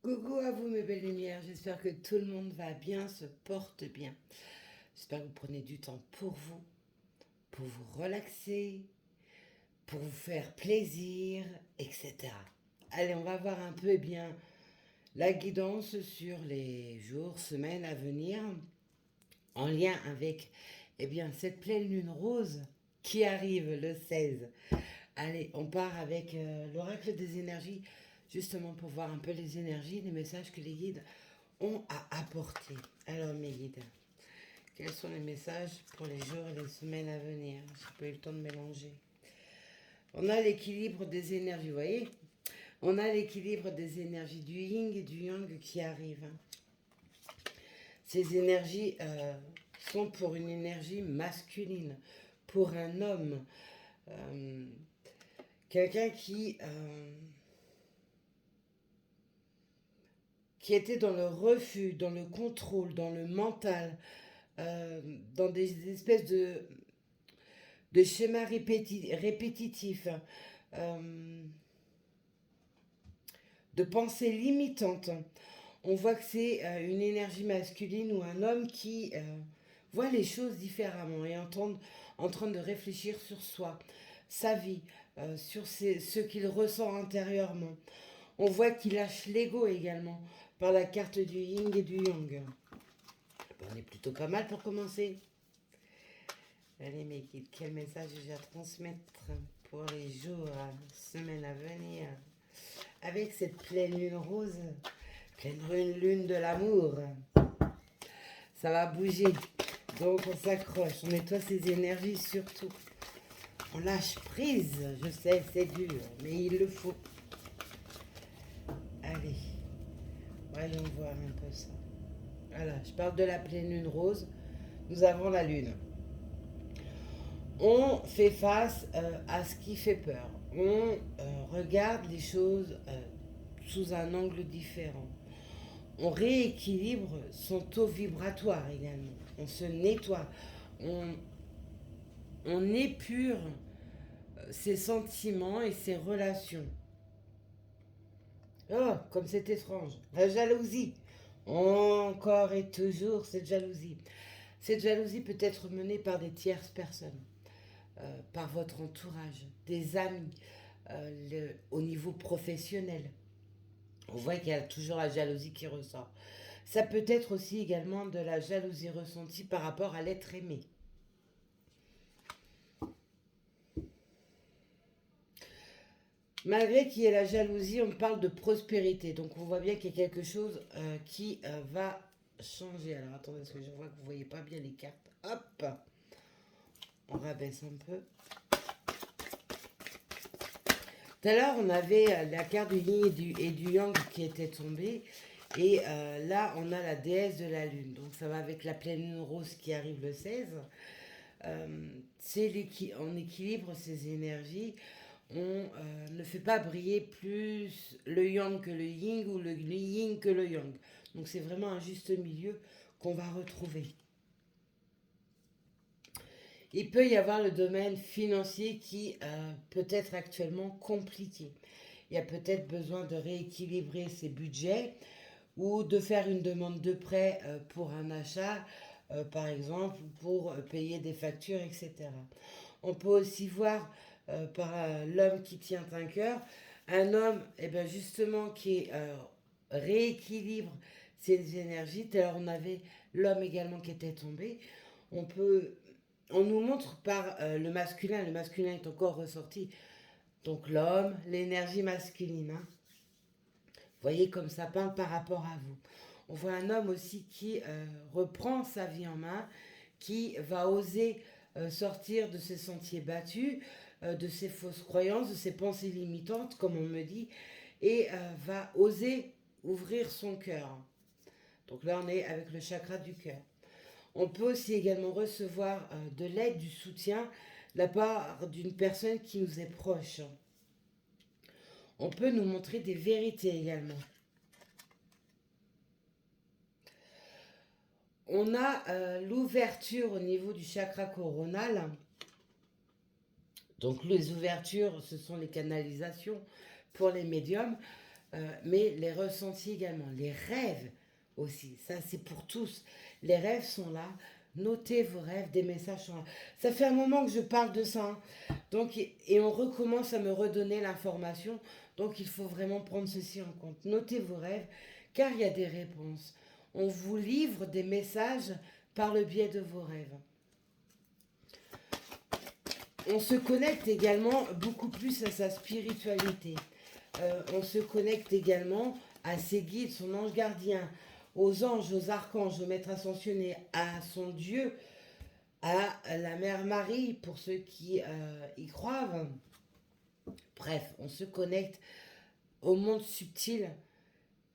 Coucou à vous mes belles lumières, j'espère que tout le monde va bien, se porte bien. J'espère que vous prenez du temps pour vous relaxer, pour vous faire plaisir, etc. Allez, on va voir un peu la guidance sur les jours, semaines à venir, en lien avec cette pleine lune rose qui arrive le 16. Allez, on part avec l'oracle des énergies, justement pour voir un peu les énergies, les messages que les guides ont à apporter. Alors mes guides, quels sont les messages pour les jours et les semaines à venir? J'ai pas eu le temps de mélanger. On a l'équilibre des énergies, vous voyez? On a l'équilibre des énergies du yin et du yang qui arrivent. Ces énergies sont pour une énergie masculine, pour un homme, quelqu'un qui était dans le refus, dans le contrôle, dans le mental, dans des espèces de schémas répétitifs, euh, de pensées limitantes. On voit que c'est une énergie masculine ou un homme qui voit les choses différemment et en train de réfléchir sur soi, sa vie, sur ce qu'il ressent intérieurement. On voit qu'il lâche l'ego également par la carte du yin et du yang. On est plutôt pas mal pour commencer. Allez mes guides, quel message j'ai à transmettre pour les jours, semaines à venir avec cette pleine lune rose, pleine lune de l'amour. Ça va bouger, donc on s'accroche, on nettoie ses énergies surtout. On lâche prise, je sais c'est dur, mais il le faut. Allez, voyons voir un peu ça. Voilà, je parle de la pleine lune rose. Nous avons la lune. On fait face à ce qui fait peur. On regarde les choses sous un angle différent. On rééquilibre son taux vibratoire également. On se nettoie. On épure ses sentiments et ses relations. Oh, comme c'est étrange. La jalousie. Encore et toujours cette jalousie. Cette jalousie peut être menée par des tierces personnes, par votre entourage, des amis, au niveau professionnel. On voit qu'il y a toujours la jalousie qui ressort. Ça peut être aussi également de la jalousie ressentie par rapport à l'être aimé. Malgré qu'il y ait la jalousie, on parle de prospérité. Donc on voit bien qu'il y a quelque chose qui va changer. Alors attendez, parce que je vois que vous ne voyez pas bien les cartes. Hop, on rabaisse un peu. Tout à l'heure, on avait la carte du yin et du yang qui était tombée. Et là, on a la déesse de la lune. Donc ça va avec la pleine lune rose qui arrive le 16. On équilibre ces énergies. On ne fait pas briller plus le yang que le yin ou le yin que le yang. Donc c'est vraiment un juste milieu qu'on va retrouver. Il peut y avoir le domaine financier qui peut être actuellement compliqué. Il y a peut-être besoin de rééquilibrer ses budgets ou de faire une demande de prêt pour un achat, par exemple, pour payer des factures, etc. On peut aussi voir par l'homme qui tient un cœur, un homme justement qui rééquilibre ses énergies. Tout à l'heure, on avait l'homme également qui était tombé. On nous montre par le masculin est encore ressorti. Donc l'homme, l'énergie masculine. Hein. Vous voyez comme ça parle par rapport à vous. On voit un homme aussi qui reprend sa vie en main, qui va oser sortir de ses sentiers battus, de ses fausses croyances, de ses pensées limitantes, comme on me dit, et va oser ouvrir son cœur. Donc là, on est avec le chakra du cœur. On peut aussi également recevoir de l'aide, du soutien de la part d'une personne qui nous est proche. On peut nous montrer des vérités également. On a l'ouverture au niveau du chakra coronal. Donc les ouvertures, ce sont les canalisations pour les médiums. mais les ressentis également, les rêves aussi, ça c'est pour tous. Les rêves sont là, notez vos rêves, des messages sont là. Ça fait un moment que je parle de ça, hein. Donc, et on recommence à me redonner l'information, donc il faut vraiment prendre ceci en compte. Notez vos rêves, car il y a des réponses. On vous livre des messages par le biais de vos rêves. On se connecte également beaucoup plus à sa spiritualité. On se connecte également à ses guides, son ange gardien, aux anges, aux archanges, aux maîtres ascensionnés, à son Dieu, à la Mère Marie, pour ceux qui y croient. Bref, on se connecte au monde subtil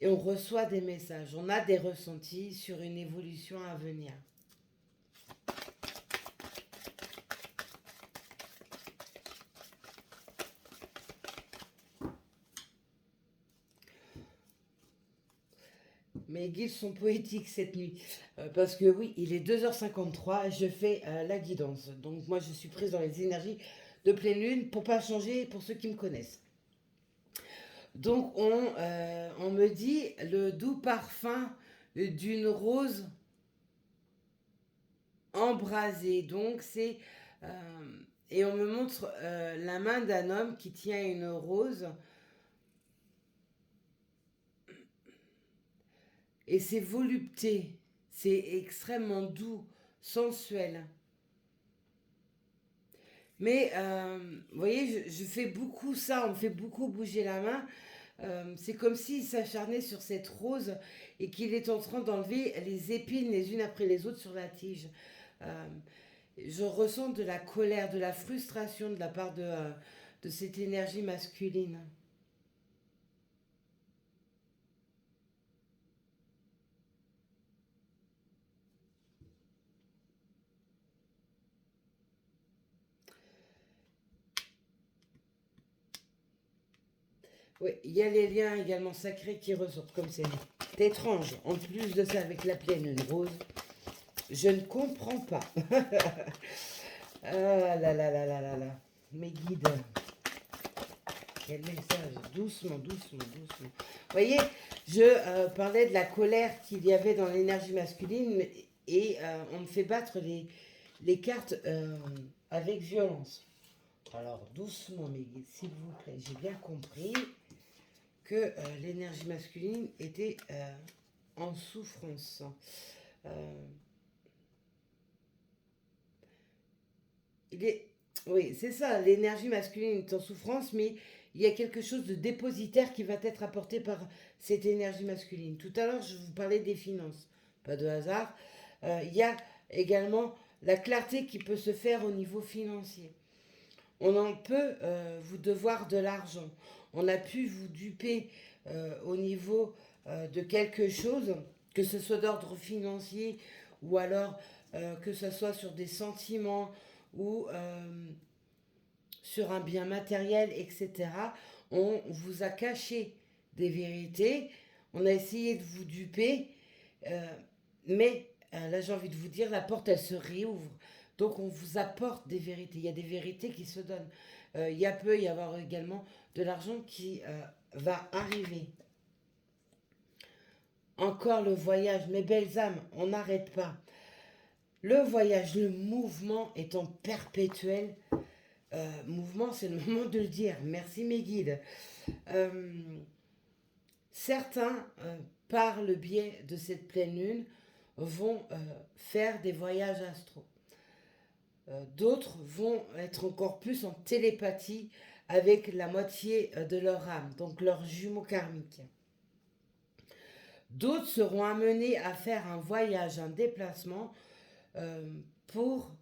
et on reçoit des messages. On a des ressentis sur une évolution à venir. Mes guides sont poétiques cette nuit. Parce que oui, il est 2h53, je fais la guidance. Donc moi, je suis prise dans les énergies de pleine lune pour pas changer pour ceux qui me connaissent. Donc on me dit le doux parfum d'une rose embrasée. Donc c'est... et on me montre la main d'un homme qui tient une rose. Et c'est volupté, c'est extrêmement doux, sensuel. Mais vous voyez, je fais beaucoup ça, on me fait beaucoup bouger la main. C'est comme s'il s'acharnait sur cette rose et qu'il est en train d'enlever les épines les unes après les autres sur la tige. Euh, je ressens de la colère, de la frustration de la part de cette énergie masculine. Oui, il y a les liens également sacrés qui ressortent, comme c'est étrange. En plus de ça, avec la pleine lune rose, je ne comprends pas. Ah là là là là là là. Mes guides. Quel message. Doucement, doucement, doucement. Vous voyez, je parlais de la colère qu'il y avait dans l'énergie masculine et on me fait battre les cartes avec violence. Alors, doucement, mes guides, s'il vous plaît. J'ai bien compris que l'énergie masculine était en souffrance. Euh, il est, oui, c'est ça, l'énergie masculine est en souffrance, mais il y a quelque chose de dépositaire qui va être apporté par cette énergie masculine. Tout à l'heure, je vous parlais des finances, pas de hasard. Il y a également la clarté qui peut se faire au niveau financier. On en peut vous devoir de l'argent. On a pu vous duper au niveau de quelque chose, que ce soit d'ordre financier ou alors que ce soit sur des sentiments ou sur un bien matériel, etc. On vous a caché des vérités, on a essayé de vous duper, euh, mais là j'ai envie de vous dire, la porte elle se réouvre. Donc on vous apporte des vérités, il y a des vérités qui se donnent. Peut y avoir également de l'argent qui va arriver. Encore le voyage, mes belles âmes, on n'arrête pas. Le voyage, le mouvement est en perpétuel mouvement, c'est le moment de le dire. Merci mes guides. Euh, Certains, par le biais de cette pleine lune, vont faire des voyages astro. D'autres vont être encore plus en télépathie avec la moitié de leur âme, donc leur jumeau karmique. D'autres seront amenés à faire un voyage, un déplacement euh, pour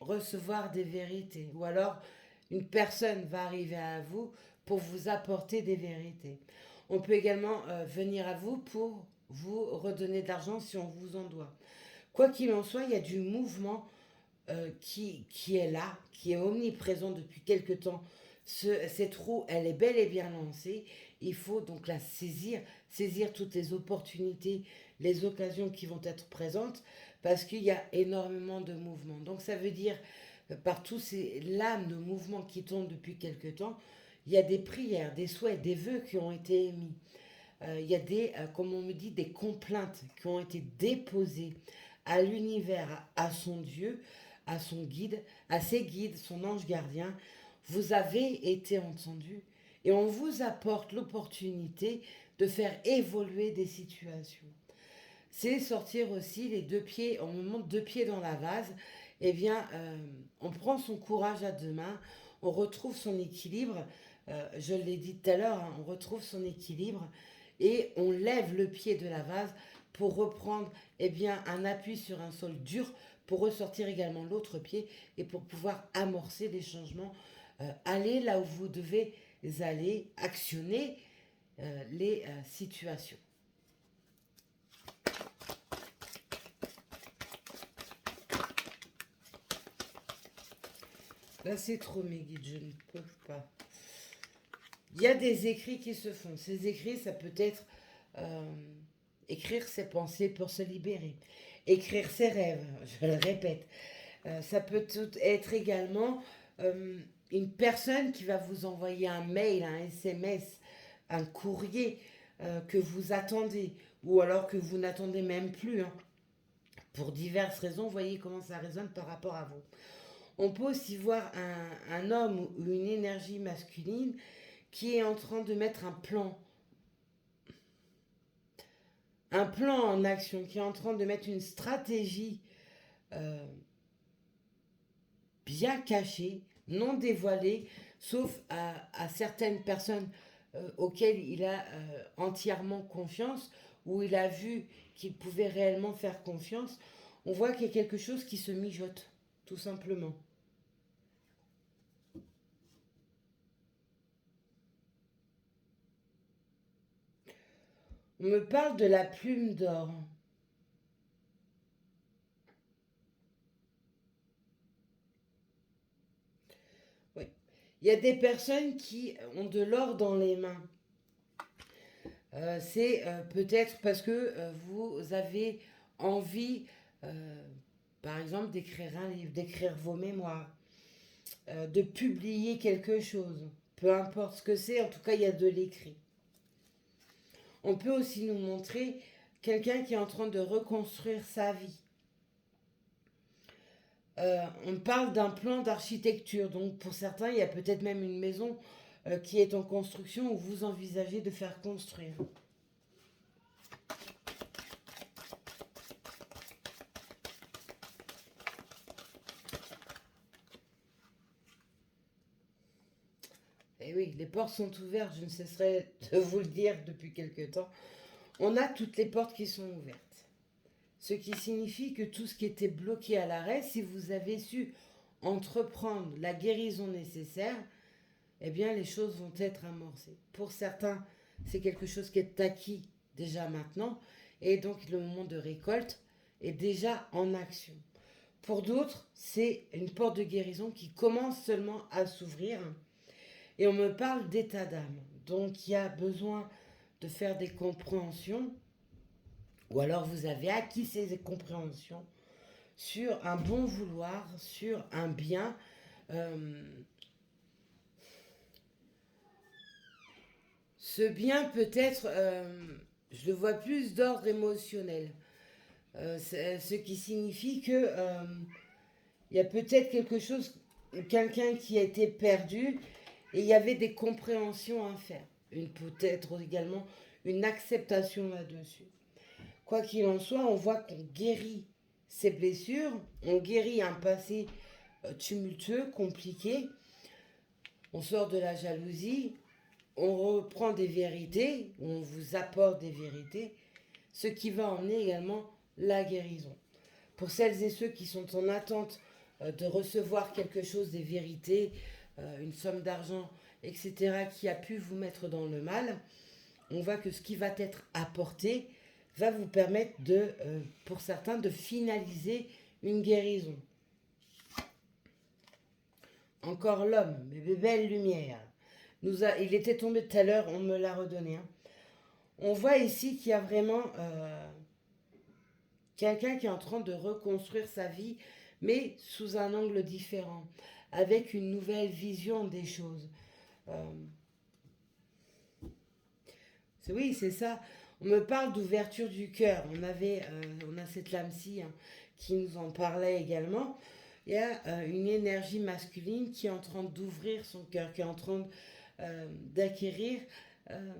recevoir des vérités. Ou alors, une personne va arriver à vous pour vous apporter des vérités. On peut également venir à vous pour vous redonner de l'argent si on vous en doit. Quoi qu'il en soit, il y a du mouvement qui est là, qui est omniprésent depuis quelque temps. Cette roue, elle est bel et bien lancée. Il faut donc la saisir, saisir toutes les opportunités, les occasions qui vont être présentes, parce qu'il y a énormément de mouvements. Donc ça veut dire, par tous ces lames de mouvement qui tournent depuis quelque temps, Il y a des prières, des souhaits, des vœux qui ont été émis. Il y a comme on me dit, des complaintes qui ont été déposées à l'univers, à son Dieu, à son guide, à ses guides, son ange gardien. Vous avez été entendu et on vous apporte l'opportunité de faire évoluer des situations. C'est sortir aussi les deux pieds, on monte deux pieds dans la vase, eh bien, on prend son courage à deux mains, on retrouve son équilibre, je l'ai dit tout à l'heure, hein, on retrouve son équilibre et on lève le pied de la vase pour reprendre eh bien, un appui sur un sol dur, pour ressortir également l'autre pied et pour pouvoir amorcer des changements, aller là où vous devez aller, actionner les situations. Là, c'est trop mes guides, je ne peux pas. Il y a des écrits qui se font. Ces écrits, ça peut être écrire ses pensées pour se libérer, écrire ses rêves, je le répète. Ça peut être également une personne qui va vous envoyer un mail, un SMS, un courrier que vous attendez, ou alors que vous n'attendez même plus, hein. Pour diverses raisons, vous voyez comment ça résonne par rapport à vous. On peut aussi voir un homme ou une énergie masculine qui est en train de mettre un plan en action, qui est en train de mettre une stratégie bien cachée, non dévoilée, sauf à certaines personnes auxquelles il a entièrement confiance, où il a vu qu'il pouvait réellement faire confiance. On voit qu'il y a quelque chose qui se mijote, tout simplement. On me parle de la plume d'or. Oui. Il y a des personnes qui ont de l'or dans les mains. C'est peut-être parce que vous avez envie, par exemple, d'écrire un livre, d'écrire vos mémoires, de publier quelque chose. Peu importe ce que c'est, en tout cas, il y a de l'écrit. On peut aussi nous montrer quelqu'un qui est en train de reconstruire sa vie. On parle d'un plan d'architecture, donc pour certains, il y a peut-être même une maison qui est en construction ou vous envisagez de faire construire. Et oui, les portes sont ouvertes, je ne cesserai de vous le dire depuis quelque temps. On a toutes les portes qui sont ouvertes. Ce qui signifie que tout ce qui était bloqué à l'arrêt, si vous avez su entreprendre la guérison nécessaire, eh bien les choses vont être amorcées. Pour certains, c'est quelque chose qui est acquis déjà maintenant, et donc le moment de récolte est déjà en action. Pour d'autres, c'est une porte de guérison qui commence seulement à s'ouvrir, et on me parle d'état d'âme. Donc il y a besoin de faire des compréhensions, ou alors vous avez acquis ces compréhensions sur un bon vouloir, sur un bien. Ce bien peut être, je le vois plus d'ordre émotionnel. Ce qui signifie que il y a peut-être quelque chose, quelqu'un qui a été perdu et il y avait des compréhensions à faire. Peut-être également une acceptation là-dessus. Quoi qu'il en soit, on voit qu'on guérit ses blessures, on guérit un passé tumultueux, compliqué, on sort de la jalousie, on reprend des vérités, on vous apporte des vérités, ce qui va emmener également la guérison. Pour celles et ceux qui sont en attente de recevoir quelque chose, des vérités, une somme d'argent, etc., qui a pu vous mettre dans le mal, on voit que ce qui va être apporté va vous permettre pour certains, de finaliser une guérison. Encore l'homme, mais belle lumière. Il était tombé tout à l'heure, on me l'a redonné. Hein. On voit ici qu'il y a vraiment quelqu'un qui est en train de reconstruire sa vie, mais sous un angle différent, avec une nouvelle vision des choses. Oui, c'est ça. On me parle d'ouverture du cœur. On a cette lame-ci hein, qui nous en parlait également. Il y a une énergie masculine qui est en train d'ouvrir son cœur, qui est en train d'acquérir euh,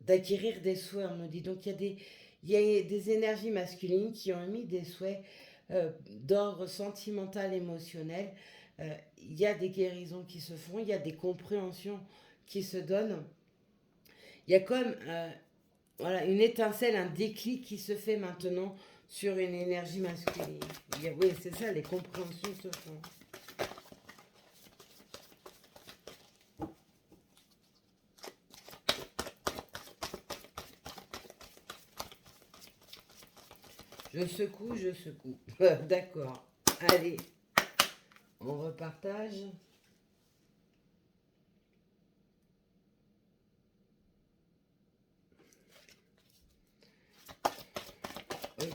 d'acquérir des souhaits, on me dit. Donc il y a des énergies masculines qui ont émis des souhaits d'ordre sentimental, émotionnel. Il y a des guérisons qui se font, il y a des compréhensions qui se donnent. Il y a comme voilà, une étincelle, un déclic qui se fait maintenant sur une énergie masculine. Oui, c'est ça, les compréhensions se font. Je secoue, je secoue. D'accord. Allez, on repartage. Ok.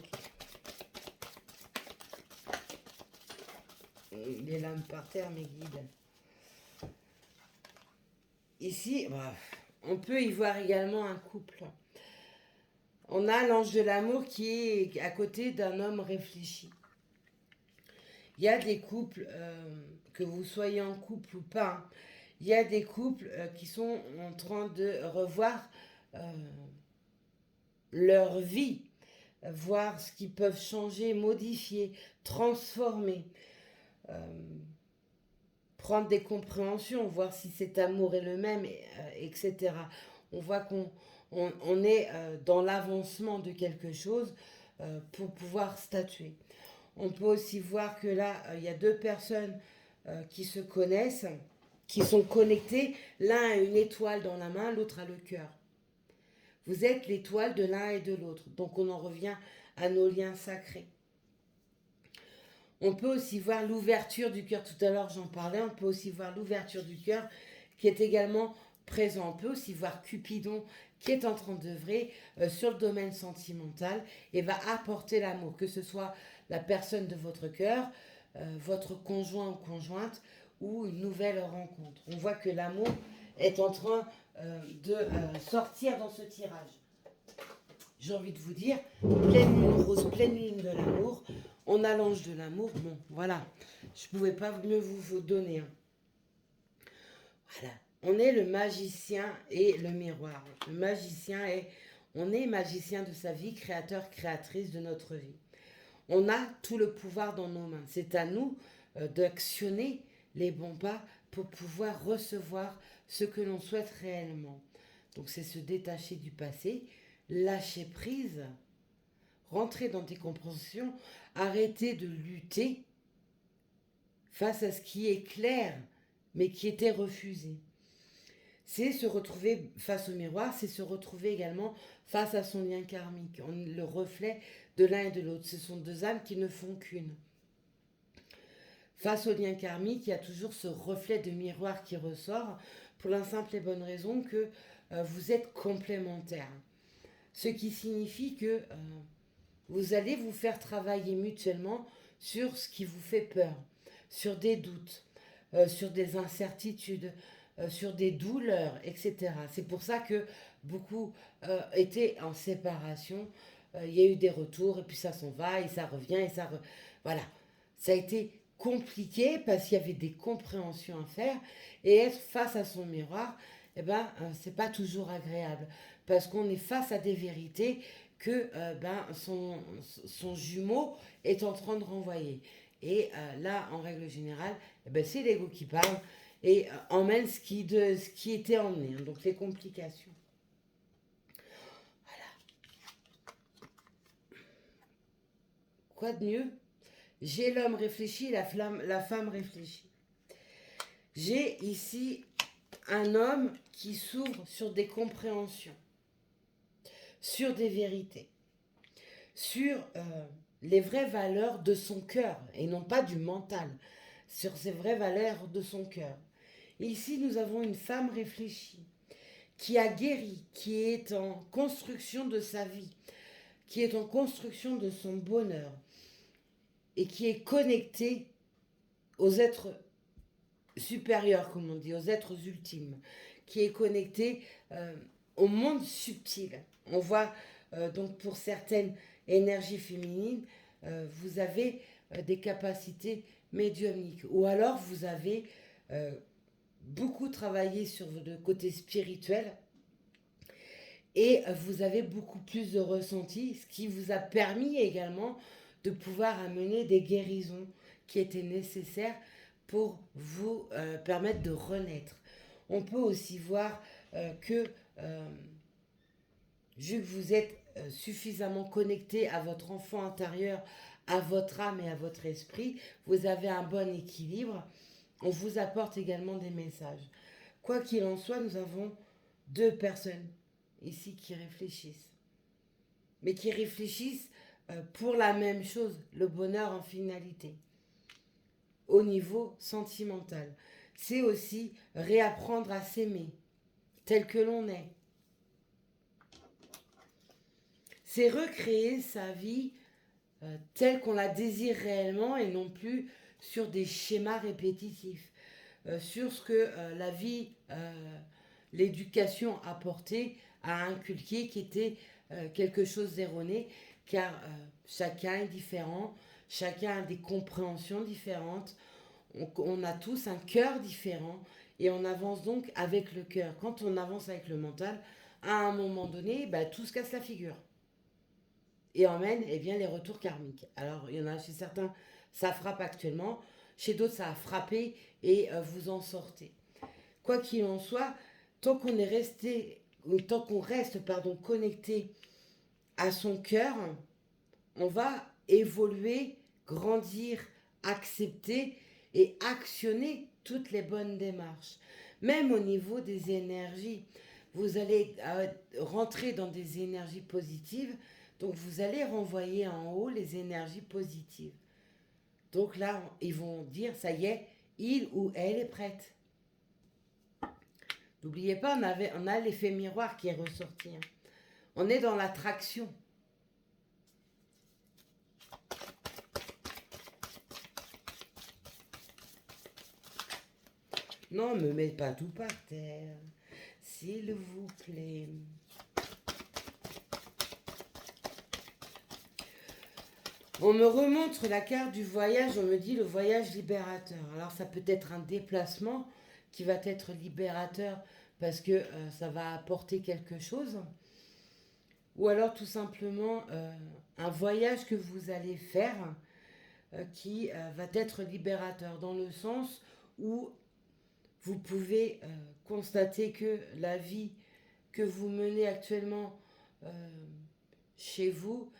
Les lames par terre, mes guides. Ici, bah, on peut y voir également un couple. On a l'ange de l'amour qui est à côté d'un homme réfléchi. Il y a des couples, que vous soyez en couple ou pas, hein, il y a des couples qui sont en train de revoir euh, leur vie, voir ce qu'ils peuvent changer, modifier, transformer, euh, prendre des compréhensions, voir si cet amour est le même, etc. On voit qu'on est dans l'avancement de quelque chose pour pouvoir statuer. On peut aussi voir que là, il y a deux personnes qui se connaissent, qui sont connectées. L'un a une étoile dans la main, l'autre a le cœur. Vous êtes l'étoile de l'un et de l'autre. Donc on en revient à nos liens sacrés. On peut aussi voir l'ouverture du cœur. Tout à l'heure, j'en parlais. On peut aussi voir l'ouverture du cœur qui est également présent. On peut aussi voir Cupidon qui est en train d'œuvrer sur le domaine sentimental et va apporter l'amour, que ce soit la personne de votre cœur, votre conjoint ou conjointe ou une nouvelle rencontre. On voit que l'amour est en train de sortir dans ce tirage. J'ai envie de vous dire, pleine lune rose, pleine lune de l'amour. On a l'ange de l'amour. Bon, voilà. Je ne pouvais pas mieux vous donner. Hein. Voilà. On est le magicien et le miroir. Le magicien est... On est magicien de sa vie, créateur, créatrice de notre vie. On a tout le pouvoir dans nos mains. C'est à nous d'actionner les bons pas pour pouvoir recevoir ce que l'on souhaite réellement. Donc c'est se détacher du passé, lâcher prise, rentrer dans tes compréhensions, arrêter de lutter face à ce qui est clair, mais qui était refusé. C'est se retrouver face au miroir, c'est se retrouver également face à son lien karmique, le reflet de l'un et de l'autre. Ce sont deux âmes qui ne font qu'une. Face au lien karmique, il y a toujours ce reflet de miroir qui ressort pour la simple et bonne raison que vous êtes complémentaires. Ce qui signifie que vous allez vous faire travailler mutuellement sur ce qui vous fait peur, sur des doutes, sur des incertitudes, sur des douleurs, etc. C'est pour ça que beaucoup étaient en séparation. Il y a eu des retours et puis ça s'en va et ça revient et ça... Voilà. Ça a été compliqué parce qu'il y avait des compréhensions à faire et être face à son miroir, eh ben, c'est pas toujours agréable parce qu'on est face à des vérités que son jumeau est en train de renvoyer. Et là, en règle générale, eh ben, c'est l'ego qui parle et emmène ce qui était emmené, hein, donc les complications. Voilà. Quoi de mieux? J'ai l'homme réfléchi, la femme réfléchie. J'ai ici un homme qui s'ouvre sur des compréhensions, sur des vérités, sur les vraies valeurs de son cœur et non pas du mental, sur ses vraies valeurs de son cœur. Et ici, nous avons une femme réfléchie qui a guéri, qui est en construction de sa vie, qui est en construction de son bonheur et qui est connectée aux êtres supérieurs, comme on dit, aux êtres ultimes, qui est connecté au monde subtil. On voit donc pour certaines énergies féminines, vous avez des capacités médiumniques. Ou alors vous avez beaucoup travaillé sur le côté spirituel et vous avez beaucoup plus de ressenti, ce qui vous a permis également de pouvoir amener des guérisons qui étaient nécessaires pour vous permettre de renaître. On peut aussi voir que vu que vous êtes suffisamment connecté à votre enfant intérieur, à votre âme et à votre esprit, vous avez un bon équilibre. On vous apporte également des messages. Quoi qu'il en soit, nous avons deux personnes ici qui réfléchissent. Mais qui réfléchissent pour la même chose, le bonheur en finalité. Au niveau sentimental. C'est aussi réapprendre à s'aimer, tel que l'on est. C'est recréer sa vie telle qu'on la désire réellement et non plus sur des schémas répétitifs, sur ce que la vie, l'éducation apportait, a inculqué qui était quelque chose d'erroné, car chacun est différent, chacun a des compréhensions différentes, on a tous un cœur différent et on avance donc avec le cœur. Quand on avance avec le mental, à un moment donné, bah, tout se casse la figure et emmène bien, les retours karmiques. Alors, il y en a chez certains, ça frappe actuellement, chez d'autres, ça a frappé et vous en sortez. Quoi qu'il en soit, tant qu'on est resté, tant qu'on reste connecté à son cœur, on va évoluer, grandir, accepter et actionner toutes les bonnes démarches. Même au niveau des énergies, vous allez rentrer dans des énergies positives, donc vous allez renvoyer en haut les énergies positives. Donc là, ils vont dire, ça y est, il ou elle est prête. N'oubliez pas, on a l'effet miroir qui est ressorti. Hein. On est dans l'attraction. Non, me mets pas tout par terre, s'il vous plaît. On me remontre la carte du voyage, on me dit le voyage libérateur. Alors ça peut être un déplacement qui va être libérateur parce que ça va apporter quelque chose. Ou alors tout simplement un voyage que vous allez faire qui va être libérateur dans le sens où vous pouvez constater que la vie que vous menez actuellement chez vous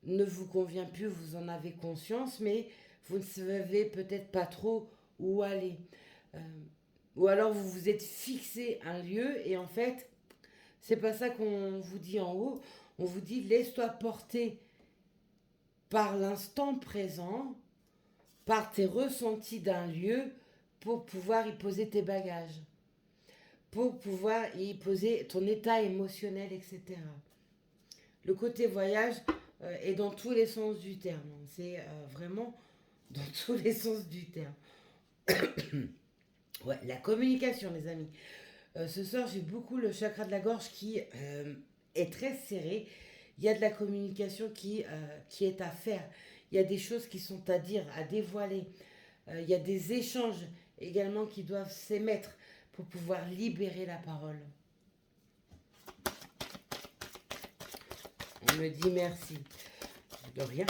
ne vous convient plus, vous en avez conscience, mais vous ne savez peut-être pas trop où aller. Ou alors vous vous êtes fixé un lieu et en fait, c'est pas ça qu'on vous dit en haut. On vous dit laisse-toi porter par l'instant présent, par tes ressentis d'un lieu pour pouvoir y poser tes bagages, pour pouvoir y poser ton état émotionnel, etc. Le côté voyage est dans tous les sens du terme. C'est vraiment dans tous les sens du terme. Ouais, la communication, les amis. Ce soir, j'ai beaucoup le chakra de la gorge qui est très serré. Il y a de la communication qui est à faire. Il y a des choses qui sont à dire, à dévoiler. Il y a des échanges également qui doivent s'émettre pour pouvoir libérer la parole. On me dit merci. De rien.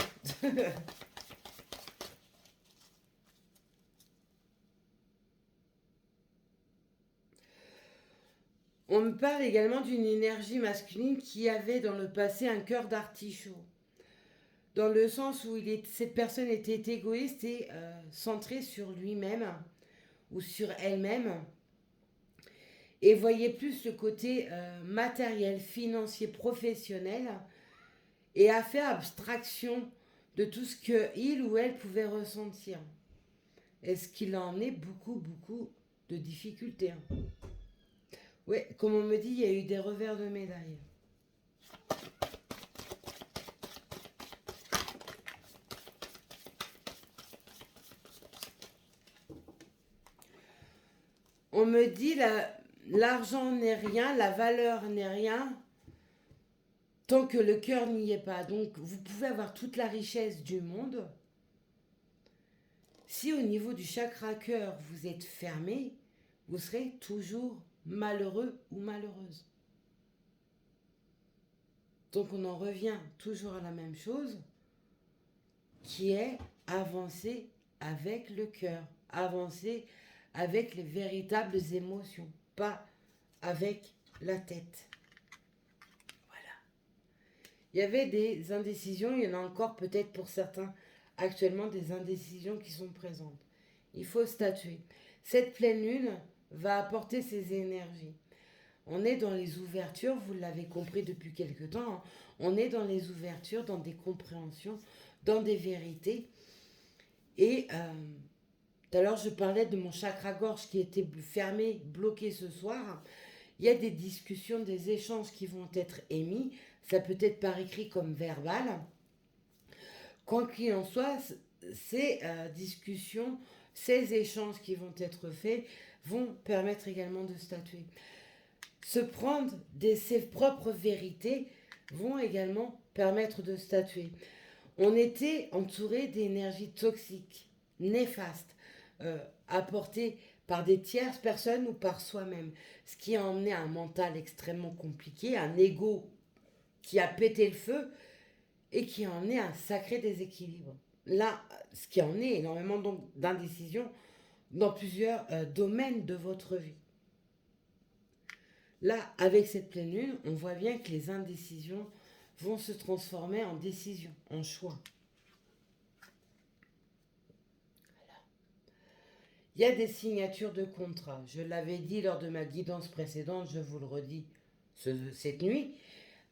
On me parle également d'une énergie masculine qui avait dans le passé un cœur d'artichaut. Dans le sens où cette personne était égoïste et centrée sur lui-même ou sur elle-même et voyait plus le côté matériel, financier, professionnel et a fait abstraction de tout ce qu'il ou elle pouvait ressentir. Est-ce qu'il en est beaucoup de difficultés? Oui, comme on me dit, il y a eu des revers de médaille. On me dit là, l'argent n'est rien, la valeur n'est rien, tant que le cœur n'y est pas. Donc, vous pouvez avoir toute la richesse du monde. Si au niveau du chakra cœur, vous êtes fermé, vous serez toujours malheureux ou malheureuse. Donc, on en revient toujours à la même chose, qui est avancer avec le cœur, avancer avec les véritables émotions, pas avec la tête. Voilà. Il y avait des indécisions, il y en a encore peut-être pour certains actuellement des indécisions qui sont présentes. Il faut statuer. Cette pleine lune va apporter ses énergies. On est dans les ouvertures, vous l'avez compris depuis quelque temps, hein. On est dans les ouvertures, dans des compréhensions, dans des vérités. Et tout à l'heure, je parlais de mon chakra-gorge qui était fermé, bloqué ce soir. Il y a des discussions, des échanges qui vont être émis. Ça peut être par écrit comme verbal. Quoi qu'il en soit, ces discussions, ces échanges qui vont être faits vont permettre également de statuer. Se prendre ses propres vérités vont également permettre de statuer. On était entouré d'énergies toxiques, néfastes, apportées par des tierces personnes ou par soi-même, ce qui a emmené un mental extrêmement compliqué, un ego qui a pété le feu et qui a emmené un sacré déséquilibre. Là, ce qui a emmené énormément d'indécision dans plusieurs domaines de votre vie. Là, avec cette pleine lune, on voit bien que les indécisions vont se transformer en décisions, en choix. Voilà. Il y a des signatures de contrats. Je l'avais dit lors de ma guidance précédente, je vous le redis cette nuit.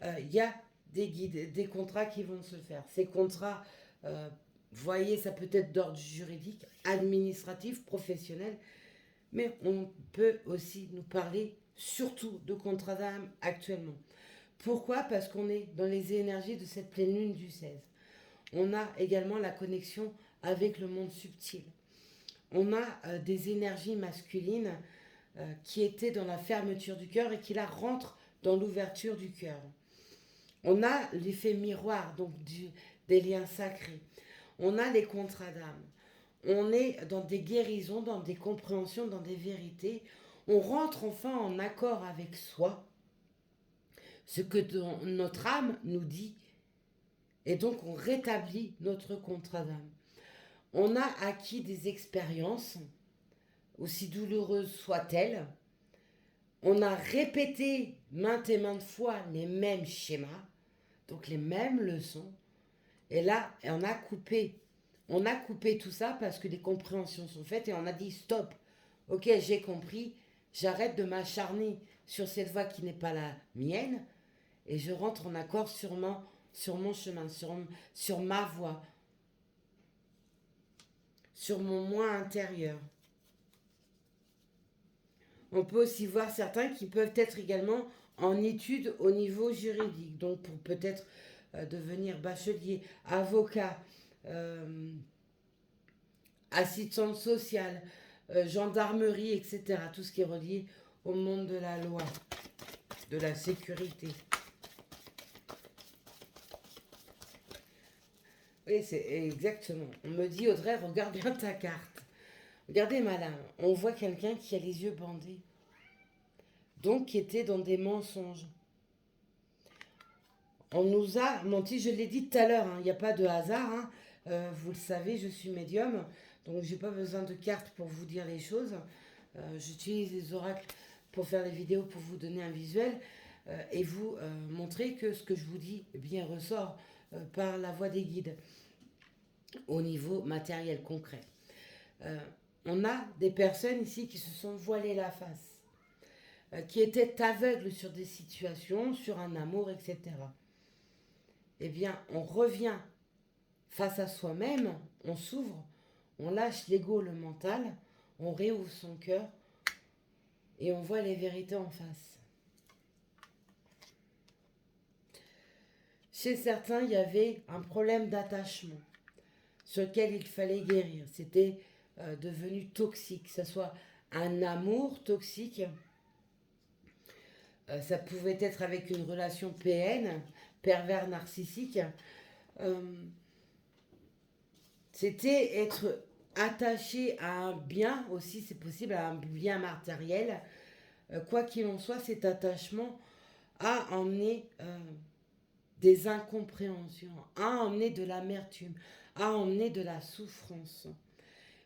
Il y a des contrats qui vont se faire. Ces contrats, voyez, ça peut être d'ordre juridique, administratif, professionnel, mais on peut aussi nous parler surtout de contrats d'âme actuellement. Pourquoi? Parce qu'on est dans les énergies de cette pleine lune du 16. On a également la connexion avec le monde subtil. On a des énergies masculines qui étaient dans la fermeture du cœur et qui là rentrent dans l'ouverture du cœur. On a l'effet miroir, donc des liens sacrés. On a les contrats d'âme. On est dans des guérisons, dans des compréhensions, dans des vérités. On rentre enfin en accord avec soi, ce que notre âme nous dit, et donc on rétablit notre contrat d'âme. On a acquis des expériences, aussi douloureuses soient-elles. On a répété maintes et maintes fois les mêmes schémas, donc les mêmes leçons. Et là, on a coupé. On a coupé tout ça parce que les compréhensions sont faites et on a dit stop. Ok, j'ai compris, j'arrête de m'acharner sur cette voie qui n'est pas la mienne et je rentre en accord sur mon chemin, sur ma voie, sur mon moi intérieur. On peut aussi voir certains qui peuvent être également en études au niveau juridique, donc pour peut-être devenir bachelier, avocat, assistante sociale, gendarmerie, etc. Tout ce qui est relié au monde de la loi, de la sécurité. Oui, c'est exactement. On me dit, Audrey, regarde bien ta carte. Regardez, madame, on voit quelqu'un qui a les yeux bandés. Donc, qui était dans des mensonges. On nous a menti, je l'ai dit tout à l'heure, il n'y a pas de hasard. Vous le savez, je suis médium, donc je n'ai pas besoin de cartes pour vous dire les choses. J'utilise les oracles pour faire les vidéos, pour vous donner un visuel et vous montrer que ce que je vous dis bien ressort par la voix des guides au niveau matériel concret. On a des personnes ici qui se sont voilées la face, qui étaient aveugles sur des situations, sur un amour, etc. Eh bien, on revient face à soi-même, on s'ouvre, on lâche l'ego, le mental, on réouvre son cœur et on voit les vérités en face. Chez certains, il y avait un problème d'attachement sur lequel il fallait guérir. C'était devenu toxique, que ce soit un amour toxique Ça pouvait être avec une relation PN, pervers narcissique. Euh, C'était être attaché à un bien aussi, c'est possible, à un bien matériel. Quoi qu'il en soit, cet attachement a emmené des incompréhensions, a emmené de l'amertume, a emmené de la souffrance,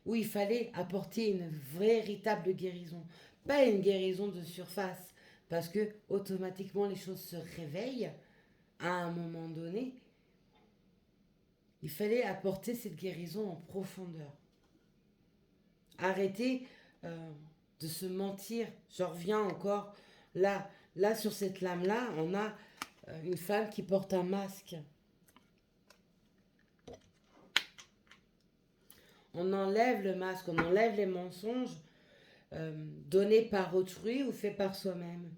où il fallait apporter une véritable guérison. Pas une guérison de surface, parce que automatiquement les choses se réveillent à un moment donné. Il fallait apporter cette guérison en profondeur. Arrêter de se mentir. Je reviens encore là sur cette lame-là, on a une femme qui porte un masque. On enlève le masque, on enlève les mensonges donnés par autrui ou faits par soi-même.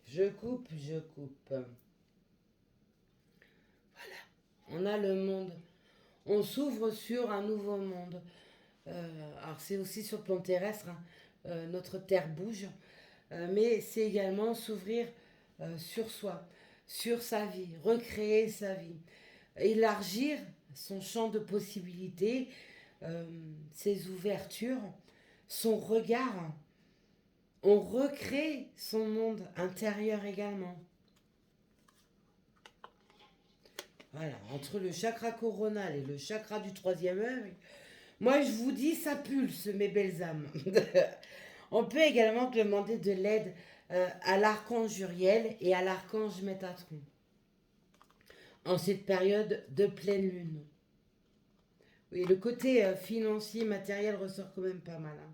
Je coupe, je coupe. On a le monde. On s'ouvre sur un nouveau monde. Alors c'est aussi sur le plan terrestre, hein. Notre terre bouge, mais c'est également s'ouvrir sur soi, sur sa vie, recréer sa vie, élargir son champ de possibilités, ses ouvertures, son regard. On recrée son monde intérieur également. Voilà, entre le chakra coronal et le chakra du troisième œil, moi je vous dis, ça pulse, mes belles âmes. On peut également demander de l'aide à l'archange Uriel et à l'archange Métatron en cette période de pleine lune. Oui, le côté financier, matériel ressort quand même pas mal, hein.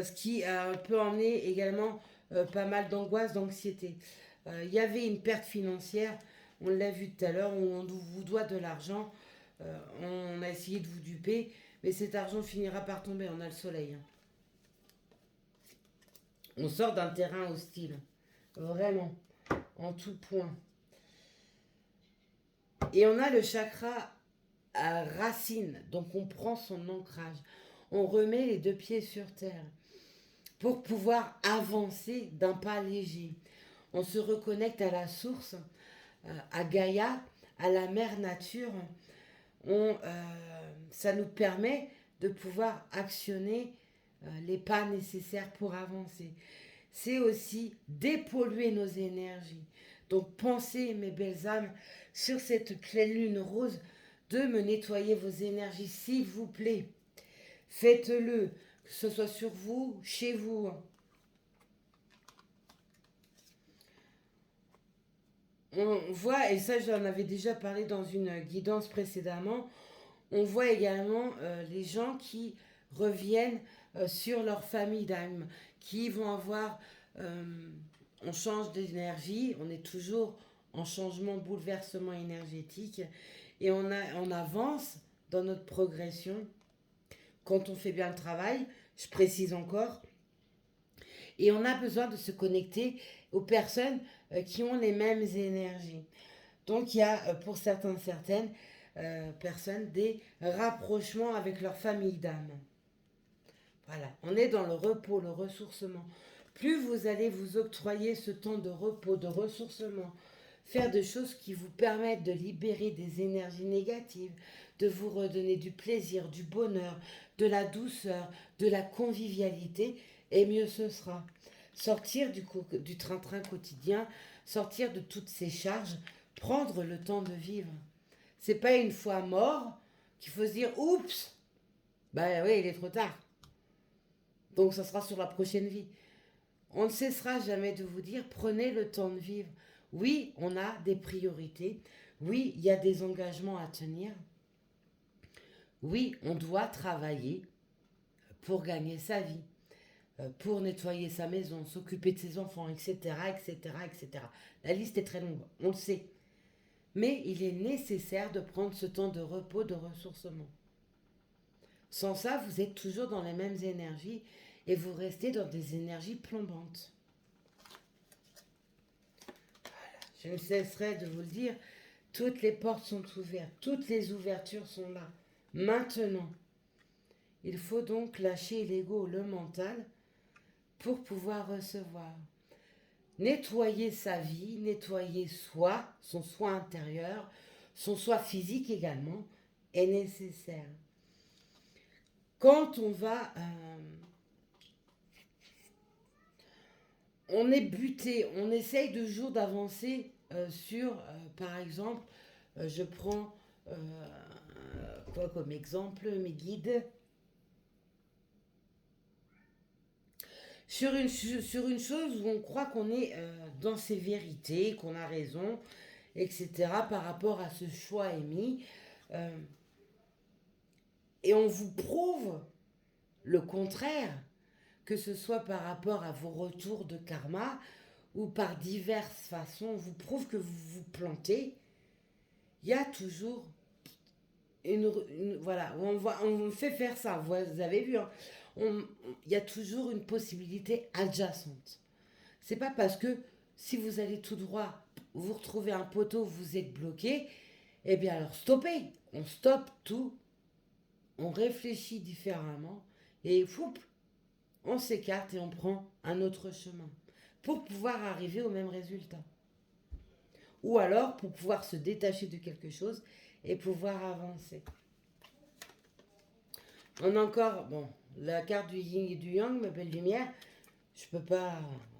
Ce qui peut emmener également pas mal d'angoisse, d'anxiété. Il y avait une perte financière, on l'a vu tout à l'heure, on vous doit de l'argent, on a essayé de vous duper, mais cet argent finira par tomber, on a le soleil, hein. On sort d'un terrain hostile, vraiment, en tout point. Et on a le chakra à racine, donc on prend son ancrage, on remet les deux pieds sur terre pour pouvoir avancer d'un pas léger. On se reconnecte à la source, à Gaïa, à la mère nature. Ça nous permet de pouvoir actionner les pas nécessaires pour avancer. C'est aussi dépolluer nos énergies. Donc pensez, mes belles âmes, sur cette pleine lune rose, de me nettoyer vos énergies, s'il vous plaît. Faites-le, que ce soit sur vous, chez vous. On voit, et ça j'en avais déjà parlé dans une guidance précédemment, on voit également les gens qui reviennent sur leur famille d'âme, qui vont avoir, on change d'énergie, on est toujours en changement, bouleversement énergétique, et on avance dans notre progression quand on fait bien le travail, je précise encore, et on a besoin de se connecter aux personnes qui ont les mêmes énergies. Donc il y a pour certaines personnes des rapprochements avec leur famille d'âme. Voilà, on est dans le repos, le ressourcement. Plus vous allez vous octroyer ce temps de repos, de ressourcement, faire des choses qui vous permettent de libérer des énergies négatives, de vous redonner du plaisir, du bonheur, de la douceur, de la convivialité, et mieux ce sera. Sortir du train-train quotidien, sortir de toutes ces charges, prendre le temps de vivre. C'est pas une fois mort qu'il faut se dire oups, ben oui, il est trop tard. Donc ça sera sur la prochaine vie. On ne cessera jamais de vous dire prenez le temps de vivre. Oui, on a des priorités. Oui, il y a des engagements à tenir. Oui, on doit travailler pour gagner sa vie, pour nettoyer sa maison, s'occuper de ses enfants, etc., etc., etc. La liste est très longue, on le sait. Mais il est nécessaire de prendre ce temps de repos, de ressourcement. Sans ça, vous êtes toujours dans les mêmes énergies et vous restez dans des énergies plombantes. Je ne cesserai de vous le dire, Toutes les portes sont ouvertes, toutes les ouvertures sont là. Maintenant, il faut donc lâcher l'ego, le mental, pour pouvoir recevoir. Nettoyer sa vie, nettoyer soi, son soi intérieur, son soi physique également, est nécessaire. Quand on est buté, on essaye toujours d'avancer sur, par exemple, je prends quoi comme exemple, mes guides, sur une chose où on croit qu'on est dans ses vérités, qu'on a raison, etc., par rapport à ce choix émis. euh, et on vous prouve le contraire, que ce soit par rapport à vos retours de karma ou par diverses façons, on vous prouve que vous vous plantez. Il y a toujours voilà, on fait faire ça, vous avez vu, hein, il y a toujours une possibilité adjacente. C'est pas parce que si vous allez tout droit, vous retrouvez un poteau, vous êtes bloqué, eh bien alors stoppez, on stoppe tout, on réfléchit différemment et foup, on s'écarte et on prend un autre chemin pour pouvoir arriver au même résultat. Ou alors pour pouvoir se détacher de quelque chose et pouvoir avancer. On a encore, bon, la carte du yin et du yang, ma belle lumière, je peux pas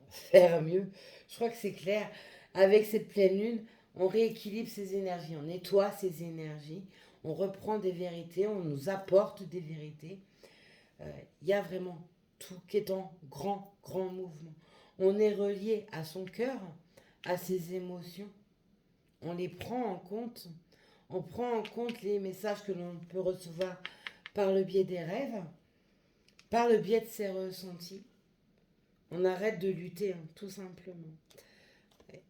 faire mieux. Je crois que c'est clair. Avec cette pleine lune, on rééquilibre ses énergies, on nettoie ses énergies, on reprend des vérités, on nous apporte des vérités. Il y a vraiment tout qui est en grand, grand mouvement. On est relié à son cœur, à ses émotions. On les prend en compte. On prend en compte les messages que l'on peut recevoir par le biais des rêves, par le biais de ses ressentis. On arrête de lutter, hein, tout simplement. Ouais.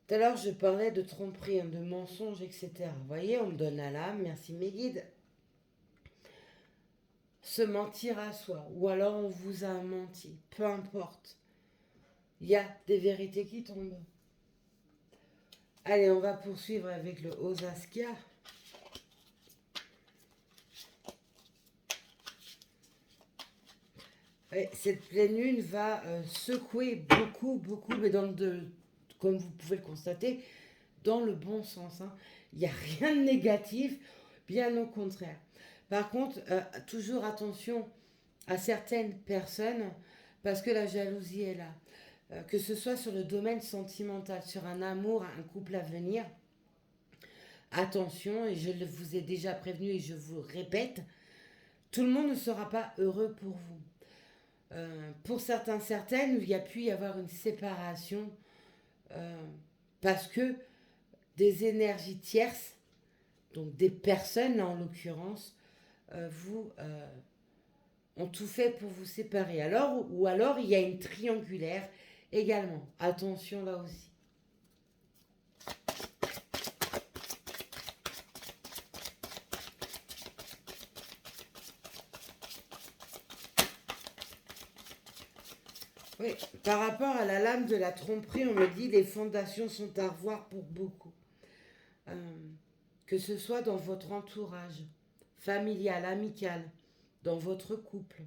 Tout à l'heure, je parlais de tromperie, hein, de mensonges, etc. Vous voyez, on me donne la lame, merci mes guides. Se mentir à soi, ou alors on vous a menti, peu importe. Il y a des vérités qui tombent. Allez, on va poursuivre avec le Osaskia. Ouais, cette pleine lune va secouer beaucoup, beaucoup, mais comme vous pouvez le constater, dans le bon sens. Hein. Il n'y a rien de négatif, bien au contraire. Par contre, toujours attention à certaines personnes, parce que la jalousie est là. Que ce soit sur le domaine sentimental, sur un amour, un couple à venir, attention, et je vous ai déjà prévenu et je vous répète, tout le monde ne sera pas heureux pour vous. Pour certaines, il y a pu y avoir une séparation parce que des énergies tierces, donc des personnes là en l'occurrence, vous ont tout fait pour vous séparer. Ou alors il y a une triangulaire également. Attention là aussi. Oui, par rapport à la lame de la tromperie, on me dit les fondations sont à revoir pour beaucoup. Que ce soit dans votre entourage, familial, amical, dans votre couple.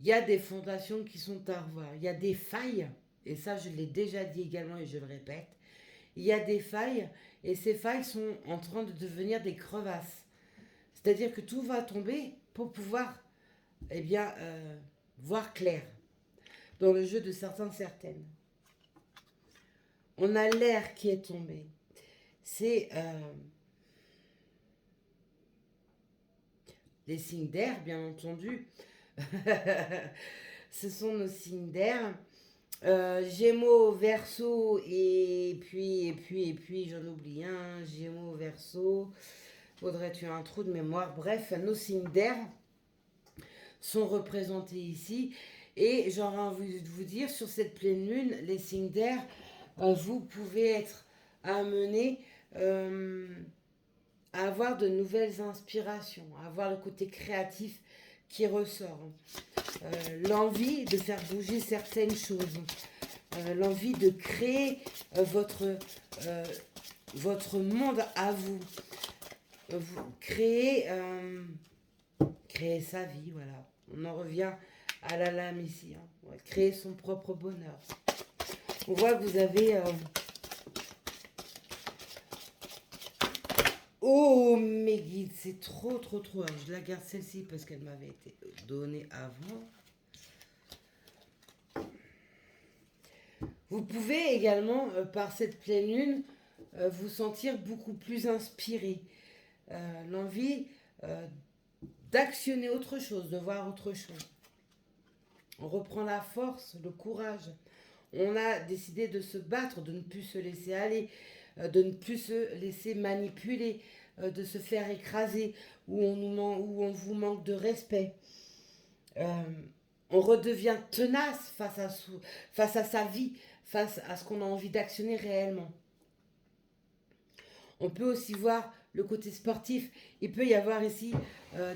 Il y a des fondations qui sont à revoir. Il y a des failles, et ça je l'ai déjà dit également et je le répète. Il y a des failles, et ces failles sont en train de devenir des crevasses. C'est-à-dire que tout va tomber pour pouvoir, voir clair dans le jeu de certaines. On a l'air qui est tombé. C'est les signes d'air, bien entendu. Ce sont nos signes d'air. Gémeaux, Verseau, et puis, j'en oublie un. Gémeaux, Verseau. Faudrait tuer un trou de mémoire. Bref, nos signes d'air sont représentés ici. Et j'aurais envie de vous dire, sur cette pleine lune, les signes d'air, vous pouvez être amenés à avoir de nouvelles inspirations, à avoir le côté créatif qui ressort. L'envie de faire bouger certaines choses. l'envie de créer votre monde à vous. Créer sa vie, voilà. On en revient à la lame ici. Hein. Créer son propre bonheur. On voit que vous avez... Oh, mes guides, c'est trop. Alors, je la garde celle-ci parce qu'elle m'avait été donnée avant. Vous pouvez également, par cette pleine lune, vous sentir beaucoup plus inspiré. L'envie d'actionner autre chose, de voir autre chose. On reprend la force, le courage. On a décidé de se battre, de ne plus se laisser aller, de ne plus se laisser manipuler, de se faire écraser, où on vous manque de respect. On redevient tenace face à sa vie, face à ce qu'on a envie d'actionner réellement. On peut aussi voir le côté sportif. Il peut y avoir ici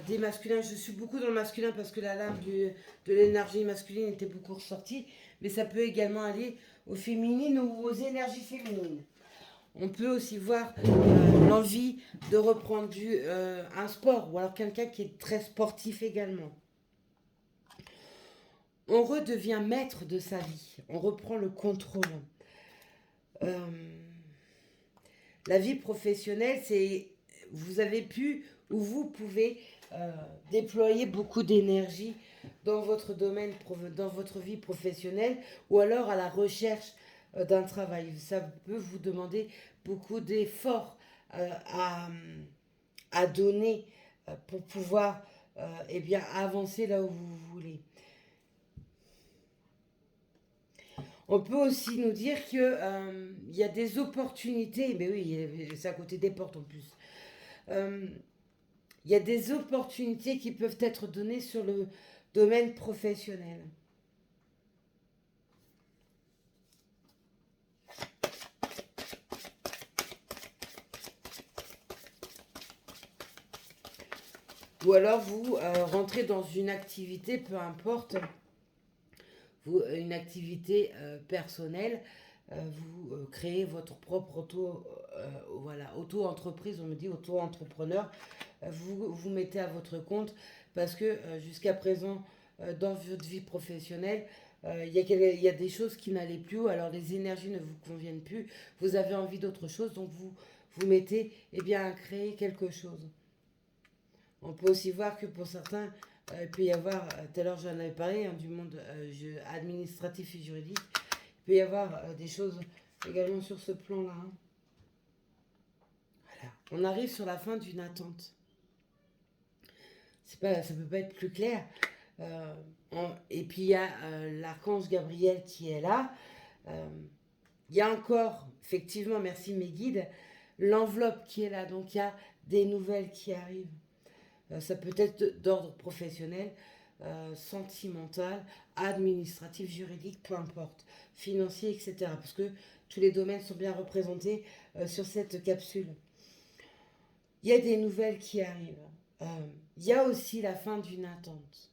des masculins. Je suis beaucoup dans le masculin parce que la lame de l'énergie masculine était beaucoup ressortie. Mais ça peut également aller aux féminines ou aux énergies féminines. On peut aussi voir l'envie de reprendre un sport ou alors quelqu'un qui est très sportif également. On redevient maître de sa vie. On reprend le contrôle. La vie professionnelle, c'est vous avez pu ou vous pouvez déployer beaucoup d'énergie dans votre domaine, dans votre vie professionnelle ou alors à la recherche d'un travail. Ça peut vous demander beaucoup d'efforts à donner pour pouvoir avancer là où vous voulez. On peut aussi nous dire qu'il y a des opportunités, mais oui, c'est à côté des portes en plus. Il y a des opportunités qui peuvent être données sur le domaine professionnel. Ou alors vous rentrez dans une activité, peu importe, une activité personnelle, vous créez votre propre auto-entreprise, on me dit auto-entrepreneur, vous mettez à votre compte parce que jusqu'à présent, dans votre vie professionnelle, il y a des choses qui n'allaient plus, ou alors les énergies ne vous conviennent plus, vous avez envie d'autre chose, donc vous mettez à créer quelque chose. On peut aussi voir que pour certains, il peut y avoir, tout à l'heure j'en avais parlé, du monde administratif et juridique, il peut y avoir des choses également sur ce plan-là. Hein. Voilà. On arrive sur la fin d'une attente. Ça ne peut pas être plus clair. Et puis il y a l'archange Gabriel qui est là. Il y a encore, effectivement, merci mes guides, l'enveloppe qui est là. Donc il y a des nouvelles qui arrivent. Ça peut être d'ordre professionnel, sentimental, administratif, juridique, peu importe, financier, etc. Parce que tous les domaines sont bien représentés sur cette capsule. Il y a des nouvelles qui arrivent. Il y a aussi la fin d'une attente.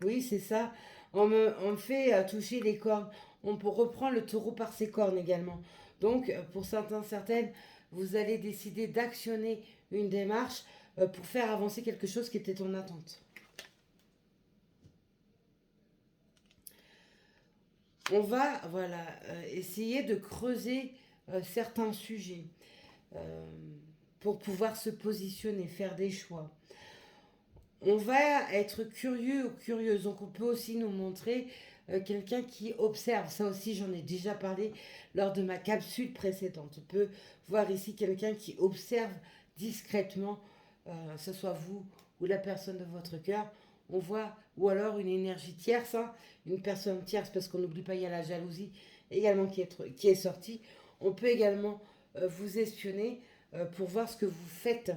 Oui, c'est ça. On me fait toucher les cornes. On peut reprendre le taureau par ses cornes également. Donc, pour certaines, vous allez décider d'actionner une démarche pour faire avancer quelque chose qui était en attente. On va essayer de creuser certains sujets pour pouvoir se positionner, faire des choix. On va être curieux ou curieuse, donc on peut aussi nous montrer quelqu'un qui observe. Ça aussi, j'en ai déjà parlé lors de ma capsule précédente. On peut voir ici quelqu'un qui observe discrètement, que ce soit vous ou la personne de votre cœur. On voit, ou alors une énergie tierce, une personne tierce, parce qu'on n'oublie pas, il y a la jalousie également qui est sortie. On peut également vous espionner pour voir ce que vous faites.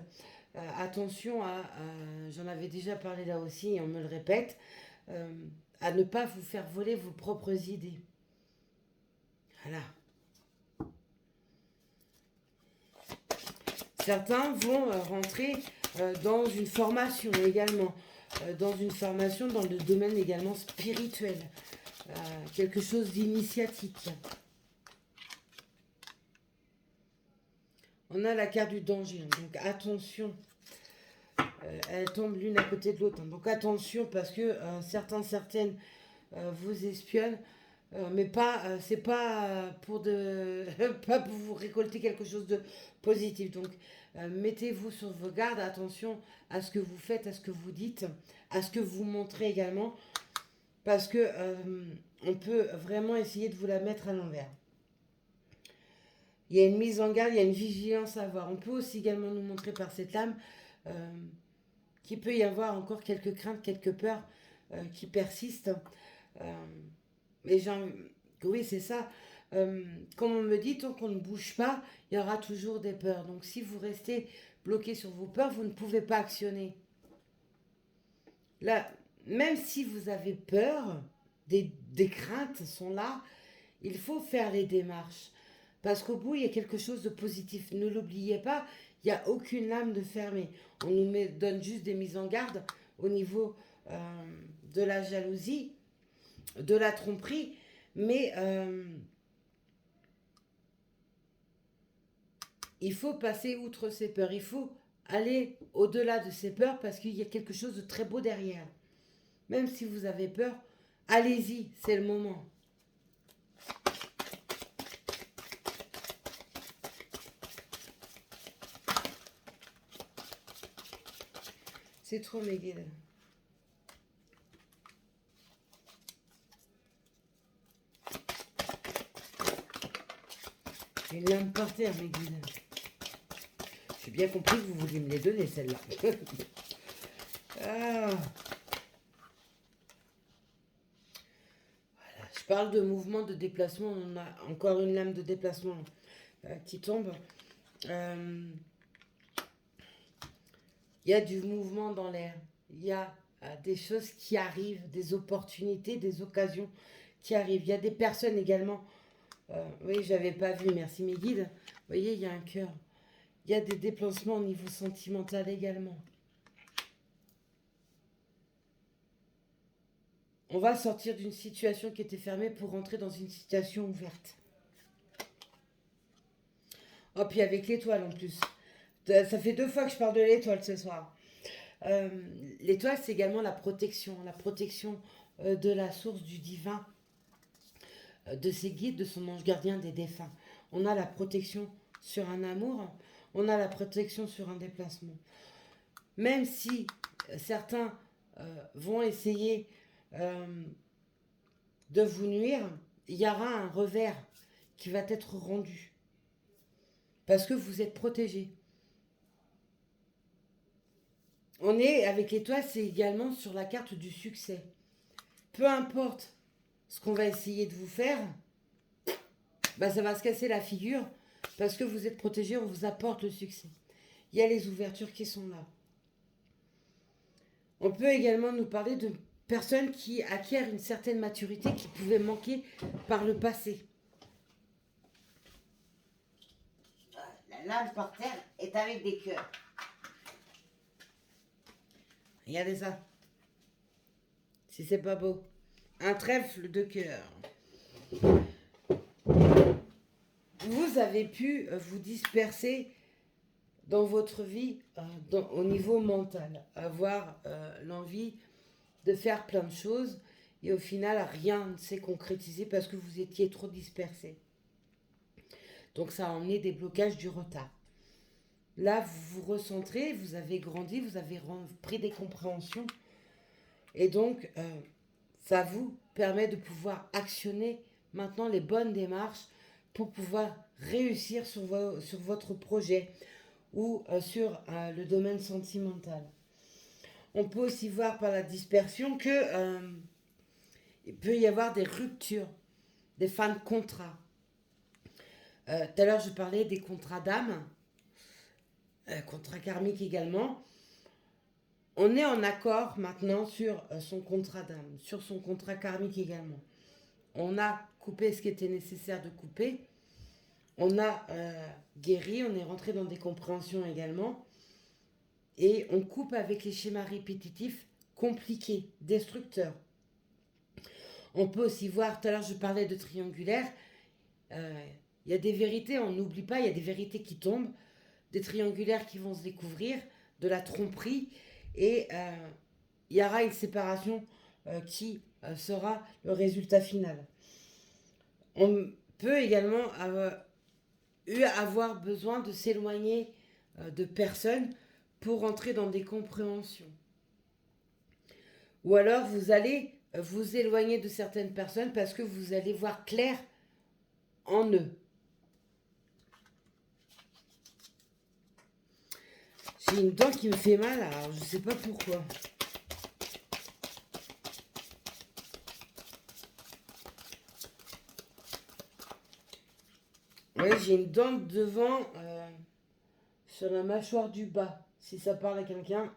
Attention j'en avais déjà parlé là aussi et on me le répète, à ne pas vous faire voler vos propres idées. Voilà. Certains vont rentrer dans une formation également, dans une formation dans le domaine également spirituel. quelque chose d'initiatique. On a la carte du danger, donc attention. Elles tombent l'une à côté de l'autre. Donc attention parce que certaines vous espionnent, mais pas, c'est pas pour pas pour vous récolter quelque chose de positif. Donc mettez-vous sur vos gardes, attention à ce que vous faites, à ce que vous dites, à ce que vous montrez également, parce que on peut vraiment essayer de vous la mettre à l'envers. Il y a une mise en garde, il y a une vigilance à avoir. On peut aussi également nous montrer par cette lame qu'il peut y avoir encore quelques craintes, quelques peurs qui persistent. Mais oui, c'est ça. Comme on me dit, tant qu'on ne bouge pas, il y aura toujours des peurs. Donc si vous restez bloqué sur vos peurs, vous ne pouvez pas actionner. Là, même si vous avez peur, des craintes sont là, il faut faire les démarches. Parce qu'au bout, il y a quelque chose de positif. Ne l'oubliez pas, il n'y a aucune lame de fermée. On nous donne juste des mises en garde au niveau de la jalousie, de la tromperie, mais il faut passer outre ces peurs. Il faut aller au-delà de ces peurs parce qu'il y a quelque chose de très beau derrière. Même si vous avez peur, allez-y, c'est le moment. C'est trop mes guides. J'ai une lame par terre, mes guides. J'ai bien compris que vous vouliez me les donner, celles-là. Ah. Voilà. Je parle de mouvement de déplacement. On a encore une lame de déplacement qui tombe. Il y a du mouvement dans l'air. Il y a des choses qui arrivent, des opportunités, des occasions qui arrivent. Il y a des personnes également. Oui, j'avais pas vu, merci mes guides. Vous voyez, il y a un cœur. Il y a des déplacements au niveau sentimental également. On va sortir d'une situation qui était fermée pour rentrer dans une situation ouverte. Oh, puis avec l'étoile en plus. Ça fait 2 fois que je parle de l'étoile ce soir. L'étoile, c'est également la protection de la source du divin, de ses guides, de son ange gardien des défunts. On a la protection sur un amour, on a la protection sur un déplacement. Même si certains vont essayer de vous nuire, il y aura un revers qui va être rendu. Parce que vous êtes protégé. On est, avec l'étoile, c'est également sur la carte du succès. Peu importe ce qu'on va essayer de vous faire, bah ça va se casser la figure parce que vous êtes protégé, on vous apporte le succès. Il y a les ouvertures qui sont là. On peut également nous parler de personnes qui acquièrent une certaine maturité qui pouvait manquer par le passé. La lame par terre est avec des cœurs. Regardez ça. Si c'est pas beau. Un trèfle de cœur. Vous avez pu vous disperser dans votre vie au niveau mental. Avoir l'envie de faire plein de choses et au final rien ne s'est concrétisé parce que vous étiez trop dispersé. Donc ça a emmené des blocages, du retard. Là, vous vous recentrez, vous avez grandi, vous avez pris des compréhensions. Et donc, ça vous permet de pouvoir actionner maintenant les bonnes démarches pour pouvoir réussir sur votre projet ou sur le domaine sentimental. On peut aussi voir par la dispersion que il peut y avoir des ruptures, des fins de contrat. Tout à l'heure, je parlais des contrats d'âme, contrats karmiques également. On est en accord maintenant sur son contrat d'âme, sur son contrat karmique également. On a coupé ce qui était nécessaire de couper. On a guéri, on est rentré dans des compréhensions également. Et on coupe avec les schémas répétitifs compliqués, destructeurs. On peut aussi voir, tout à l'heure je parlais de triangulaire, il y a des vérités, on n'oublie pas, il y a des vérités qui tombent, des triangulaires qui vont se découvrir, de la tromperie, et il y aura une séparation qui sera le résultat final. On peut également avoir besoin de s'éloigner de personnes pour entrer dans des compréhensions. Ou alors vous allez vous éloigner de certaines personnes parce que vous allez voir clair en eux. J'ai une dent qui me fait mal, alors je ne sais pas pourquoi. Oui, j'ai une dent devant sur la mâchoire du bas. Si ça parle à quelqu'un.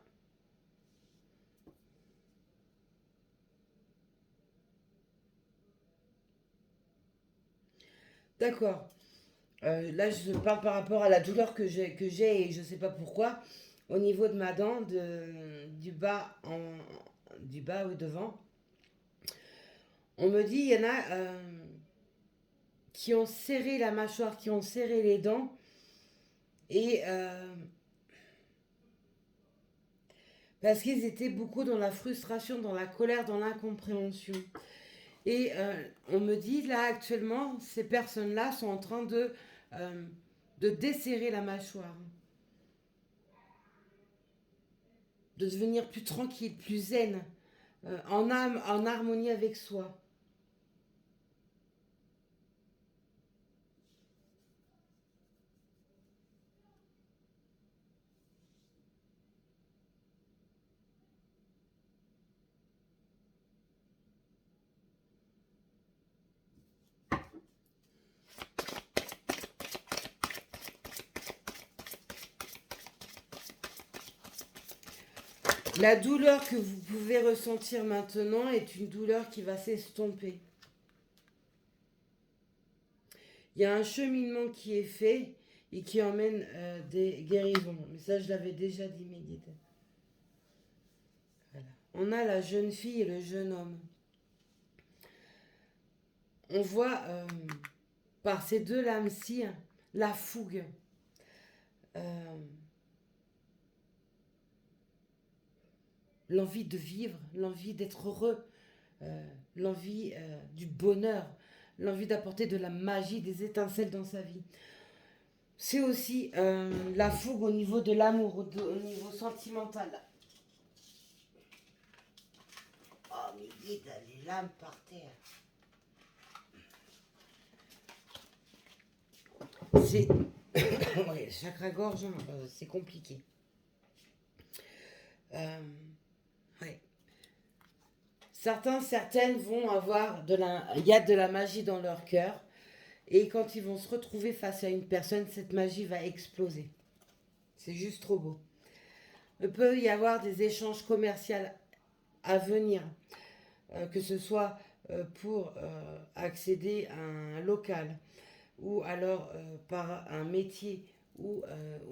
D'accord. Là, je parle par rapport à la douleur que j'ai et je ne sais pas pourquoi. Au niveau de ma dent, du bas ou devant, on me dit, il y en a qui ont serré la mâchoire, qui ont serré les dents. Et parce qu'ils étaient beaucoup dans la frustration, dans la colère, dans l'incompréhension. Et on me dit, là, actuellement, ces personnes-là sont en train de desserrer la mâchoire. De devenir plus tranquille, plus zen, en âme, en harmonie avec soi. La douleur que vous pouvez ressentir maintenant est une douleur qui va s'estomper. Il y a un cheminement qui est fait et qui emmène des guérisons. Mais ça, je l'avais déjà dit, Médite. Voilà. On a la jeune fille et le jeune homme. On voit par ces deux lames-ci la fougue. L'envie de vivre, l'envie d'être heureux, l'envie du bonheur, l'envie d'apporter de la magie, des étincelles dans sa vie. C'est aussi la fougue au niveau de l'amour, au niveau sentimental. Oh, mais il y a les lames par terre. C'est. Ouais, chakra-gorge, c'est compliqué. Ouais. Certaines vont avoir il y a de la magie dans leur cœur. Et quand ils vont se retrouver face à une personne, cette magie va exploser. C'est juste trop beau. Il peut y avoir des échanges commerciaux à venir, que ce soit pour accéder à un local ou alors par un métier ou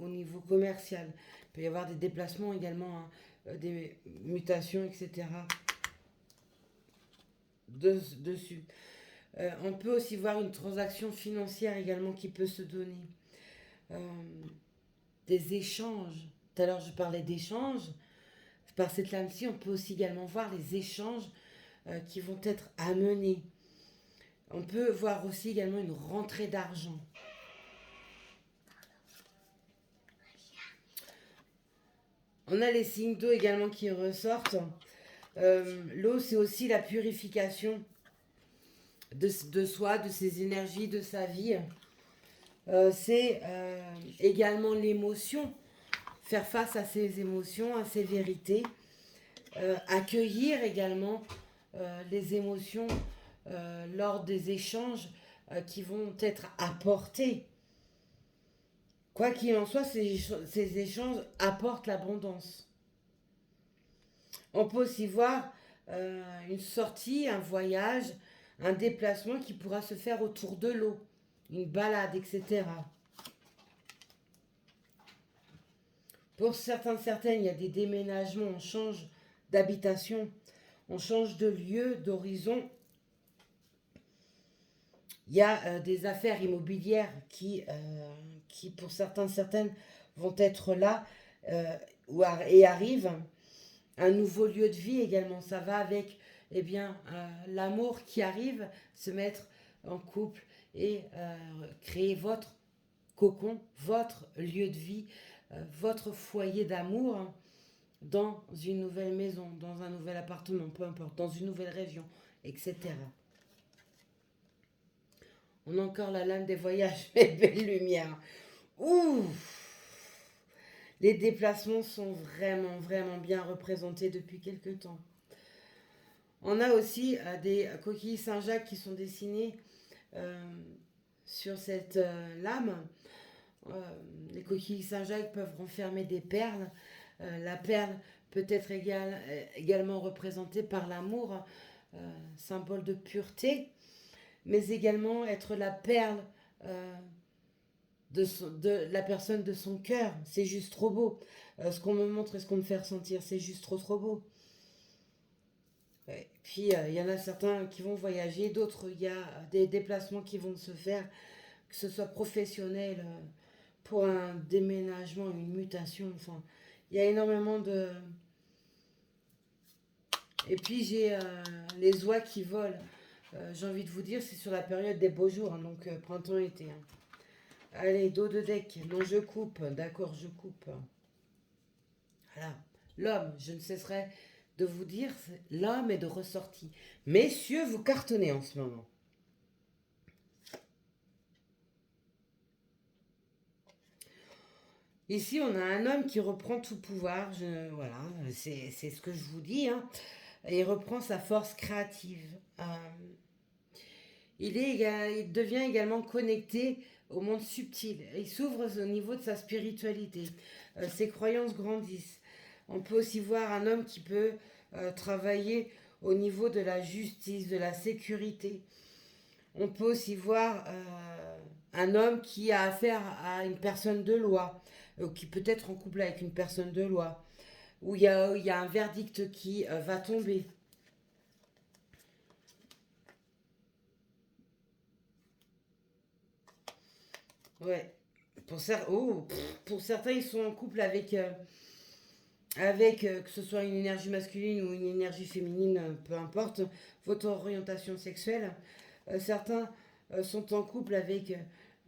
au niveau commercial. Il peut y avoir des déplacements également, hein, des mutations, etc. Dessus. On peut aussi voir une transaction financière également qui peut se donner. Des échanges. Tout à l'heure, je parlais d'échanges. Par cette lame-ci, on peut aussi également voir les échanges qui vont être amenés. On peut voir aussi également une rentrée d'argent. On a les signes d'eau également qui ressortent. L'eau, c'est aussi la purification de soi, de ses énergies, de sa vie. C'est également l'émotion, faire face à ses émotions, à ses vérités, accueillir également les émotions lors des échanges qui vont être apportés. Quoi qu'il en soit, ces échanges apportent l'abondance. On peut aussi voir une sortie, un voyage, un déplacement qui pourra se faire autour de l'eau, une balade, etc. Pour certaines, il y a des déménagements, on change d'habitation, on change de lieu, d'horizon, Il y a des affaires immobilières qui pour certaines, vont être là et arrivent. Un nouveau lieu de vie également, ça va avec eh bien, l'amour qui arrive, se mettre en couple et créer votre cocon, votre lieu de vie, votre foyer d'amour, hein, dans une nouvelle maison, dans un nouvel appartement, peu importe, dans une nouvelle région, etc. On a encore la lame des voyages, mes belles lumières. Ouh! Les déplacements sont vraiment bien représentés depuis quelque temps. On a aussi des coquilles Saint-Jacques qui sont dessinées euh, sur cette lame. Les coquilles Saint-Jacques peuvent renfermer des perles. La perle peut être également représentée par l'amour, symbole de pureté, mais également être la perle de la personne de son cœur. C'est juste trop beau. Ce qu'on me montre et ce qu'on me fait ressentir, c'est juste trop beau. Ouais. Puis il y en a certains qui vont voyager, d'autres il y a des déplacements qui vont se faire, que ce soit professionnel, pour un déménagement, une mutation. Enfin, il y a énormément de. Et puis j'ai les oies qui volent. J'ai envie de vous dire, c'est sur la période des beaux jours, hein, donc printemps-été. Hein. Allez, dos de deck. Non, je coupe. D'accord, je coupe. Voilà. L'homme, je ne cesserai de vous dire, l'homme est de ressortie. Messieurs, vous cartonnez en ce moment. Ici, on a un homme qui reprend tout pouvoir. Voilà, c'est ce que je vous dis. Hein. Il reprend sa force créative. Il devient également connecté au monde subtil. Il s'ouvre au niveau de sa spiritualité. Ses croyances grandissent. On peut aussi voir un homme qui peut travailler au niveau de la justice, de la sécurité. On peut aussi voir un homme qui a affaire à une personne de loi, qui peut être en couple avec une personne de loi, où il y a un verdict qui va tomber. Ouais. Pour certains, ils sont en couple avec que ce soit une énergie masculine ou une énergie féminine, peu importe, votre orientation sexuelle. Certains sont en couple avec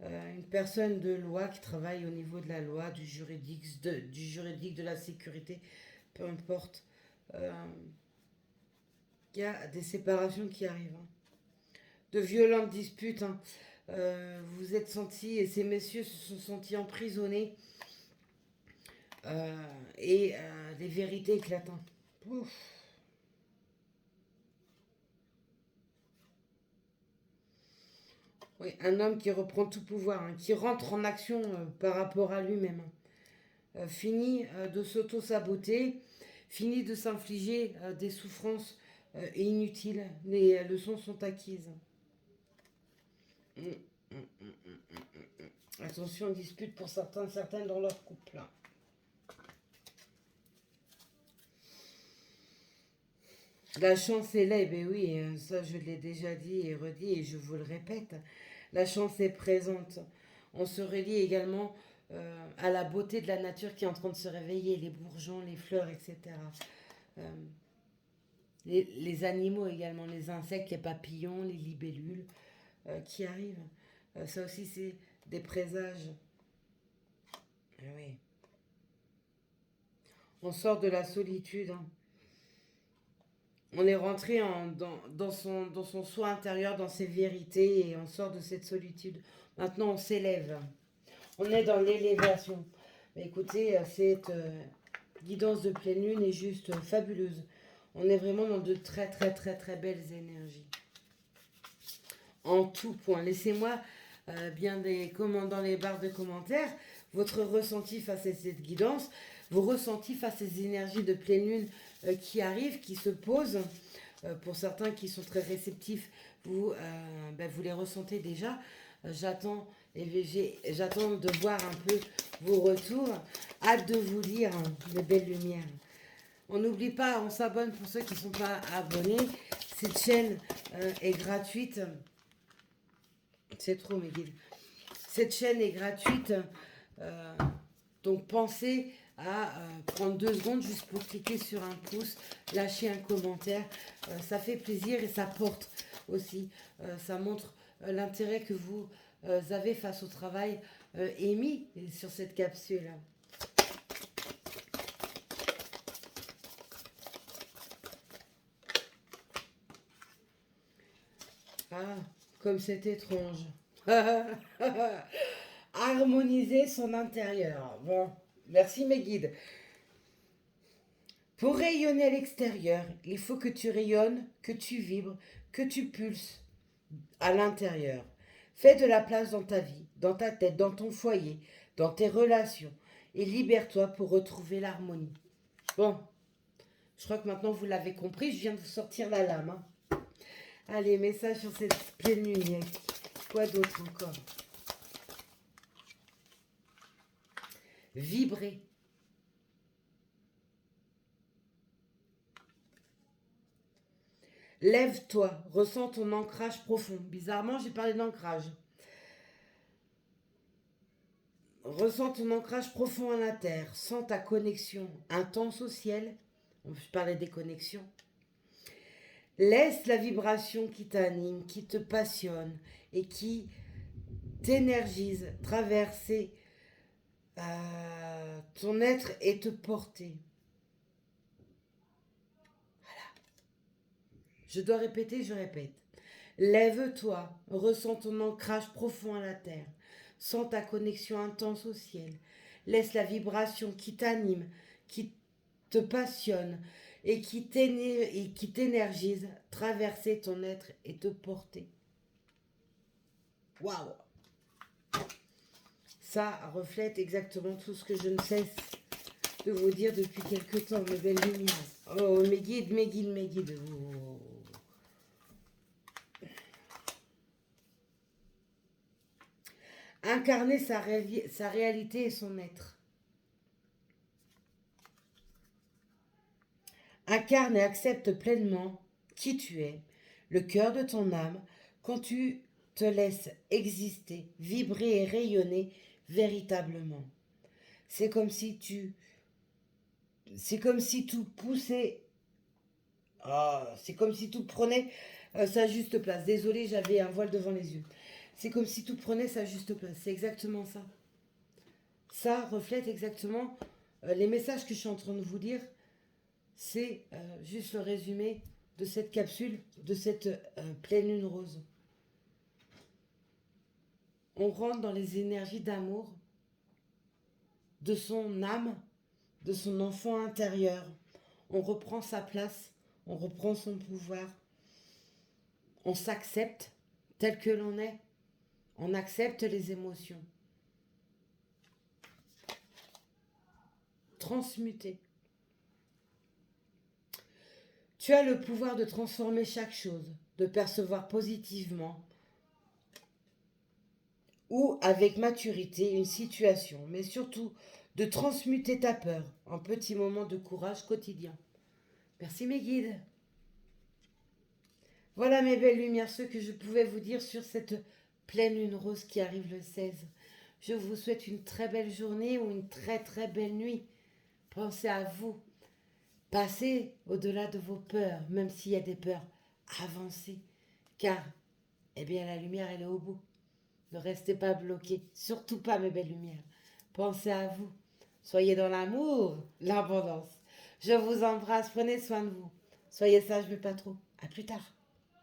une personne de loi qui travaille au niveau de la loi, du juridique, de la sécurité, peu importe. Euh, Il y a des séparations qui arrivent. Hein. De violentes disputes. Hein. Vous êtes sentis, et ces messieurs se sont sentis emprisonnés et des vérités éclatantes. Ouf. Oui, un homme qui reprend tout pouvoir, hein, qui rentre en action par rapport à lui-même. Fini de s'auto-saboter, fini de s'infliger des souffrances inutiles. Les leçons sont acquises. Mm, mm, mm, Attention, dispute pour certains dans leur couple. La chance est là, eh bien oui, ça je l'ai déjà dit et redit et je vous le répète. La chance est présente. On se relie également à la beauté de la nature qui est en train de se réveiller, les bourgeons, les fleurs, etc. Euh, les animaux également, les insectes, les papillons, les libellules qui arrivent. Ça aussi, c'est des présages. Oui. On sort de la solitude. Hein. On est rentré dans son soi intérieur, dans ses vérités, et on sort de cette solitude. Maintenant, on s'élève. On est dans l'élévation. Mais écoutez, cette guidance de pleine lune est juste fabuleuse. On est vraiment dans de très belles énergies. En tout point. Laissez-moi bien dans les barres de commentaires votre ressenti face à cette guidance, vos ressentis face à ces énergies de pleine lune qui arrivent, qui se posent. Pour certains qui sont très réceptifs, vous les ressentez déjà. J'attends de voir un peu vos retours. Hâte de vous lire, hein, les belles lumières. On n'oublie pas, on s'abonne pour ceux qui ne sont pas abonnés. Cette chaîne est gratuite. C'est trop, mes guides. Cette chaîne est gratuite. euh, donc, pensez à prendre 2 secondes juste pour cliquer sur un pouce, lâcher un commentaire. Ça fait plaisir et ça porte aussi. Ça montre l'intérêt que vous avez face au travail émis sur cette capsule. Ah, comme c'est étrange. Harmoniser son intérieur. Bon, merci mes guides. Pour rayonner à l'extérieur, il faut que tu rayonnes, que tu vibres, que tu pulses à l'intérieur. Fais de la place dans ta vie, dans ta tête, dans ton foyer, dans tes relations et libère-toi pour retrouver l'harmonie. Bon, je crois que maintenant vous l'avez compris, je viens de vous sortir la lame. Hein. Allez, message sur cette pleine lune. Quoi d'autre encore? Vibrer. Lève-toi, ressens ton ancrage profond. Bizarrement, j'ai parlé d'ancrage. Ressens ton ancrage profond à la terre. Sens ta connexion intense au ciel. Je parlais des connexions. Laisse la vibration qui t'anime, qui te passionne et qui t'énergise traverser ton être et te porter. Je dois répéter, je répète. Lève-toi, ressens ton ancrage profond à la terre. Sens ta connexion intense au ciel. Laisse la vibration qui t'anime, qui te passionne et qui t'énergise traverser ton être et te porter. Waouh! Ça reflète exactement tout ce que je ne cesse de vous dire depuis quelque temps, mes belles lumières. Oh, mes guides, mes guides, mes guides. Oh. Incarner sa réalité et son être. Incarne et accepte pleinement qui tu es, le cœur de ton âme, quand tu te laisses exister, vibrer et rayonner véritablement. C'est comme si tout poussait. C'est comme si tout prenait sa juste place. Désolée, j'avais un voile devant les yeux. C'est comme si tout prenait sa juste place. C'est exactement ça. Ça reflète exactement les messages que je suis en train de vous dire. C'est juste le résumé de cette capsule, de cette pleine lune rose. On rentre dans les énergies d'amour de son âme, de son enfant intérieur. On reprend sa place, on reprend son pouvoir. On s'accepte tel que l'on est. On accepte les émotions. Transmuter. Tu as le pouvoir de transformer chaque chose, de percevoir positivement ou avec maturité une situation, mais surtout de transmuter ta peur en petits moments de courage quotidien. Merci mes guides. Voilà mes belles lumières, ce que je pouvais vous dire sur cette pleine lune rose qui arrive le 16. Je vous souhaite une très belle journée ou une très très belle nuit. Pensez à vous. Passez au-delà de vos peurs, même s'il y a des peurs. Avancez, car eh bien, la lumière, elle est au bout. Ne restez pas bloqués, surtout pas mes belles lumières. Pensez à vous. Soyez dans l'amour, l'abondance. Je vous embrasse, prenez soin de vous. Soyez sages, mais pas trop. À plus tard.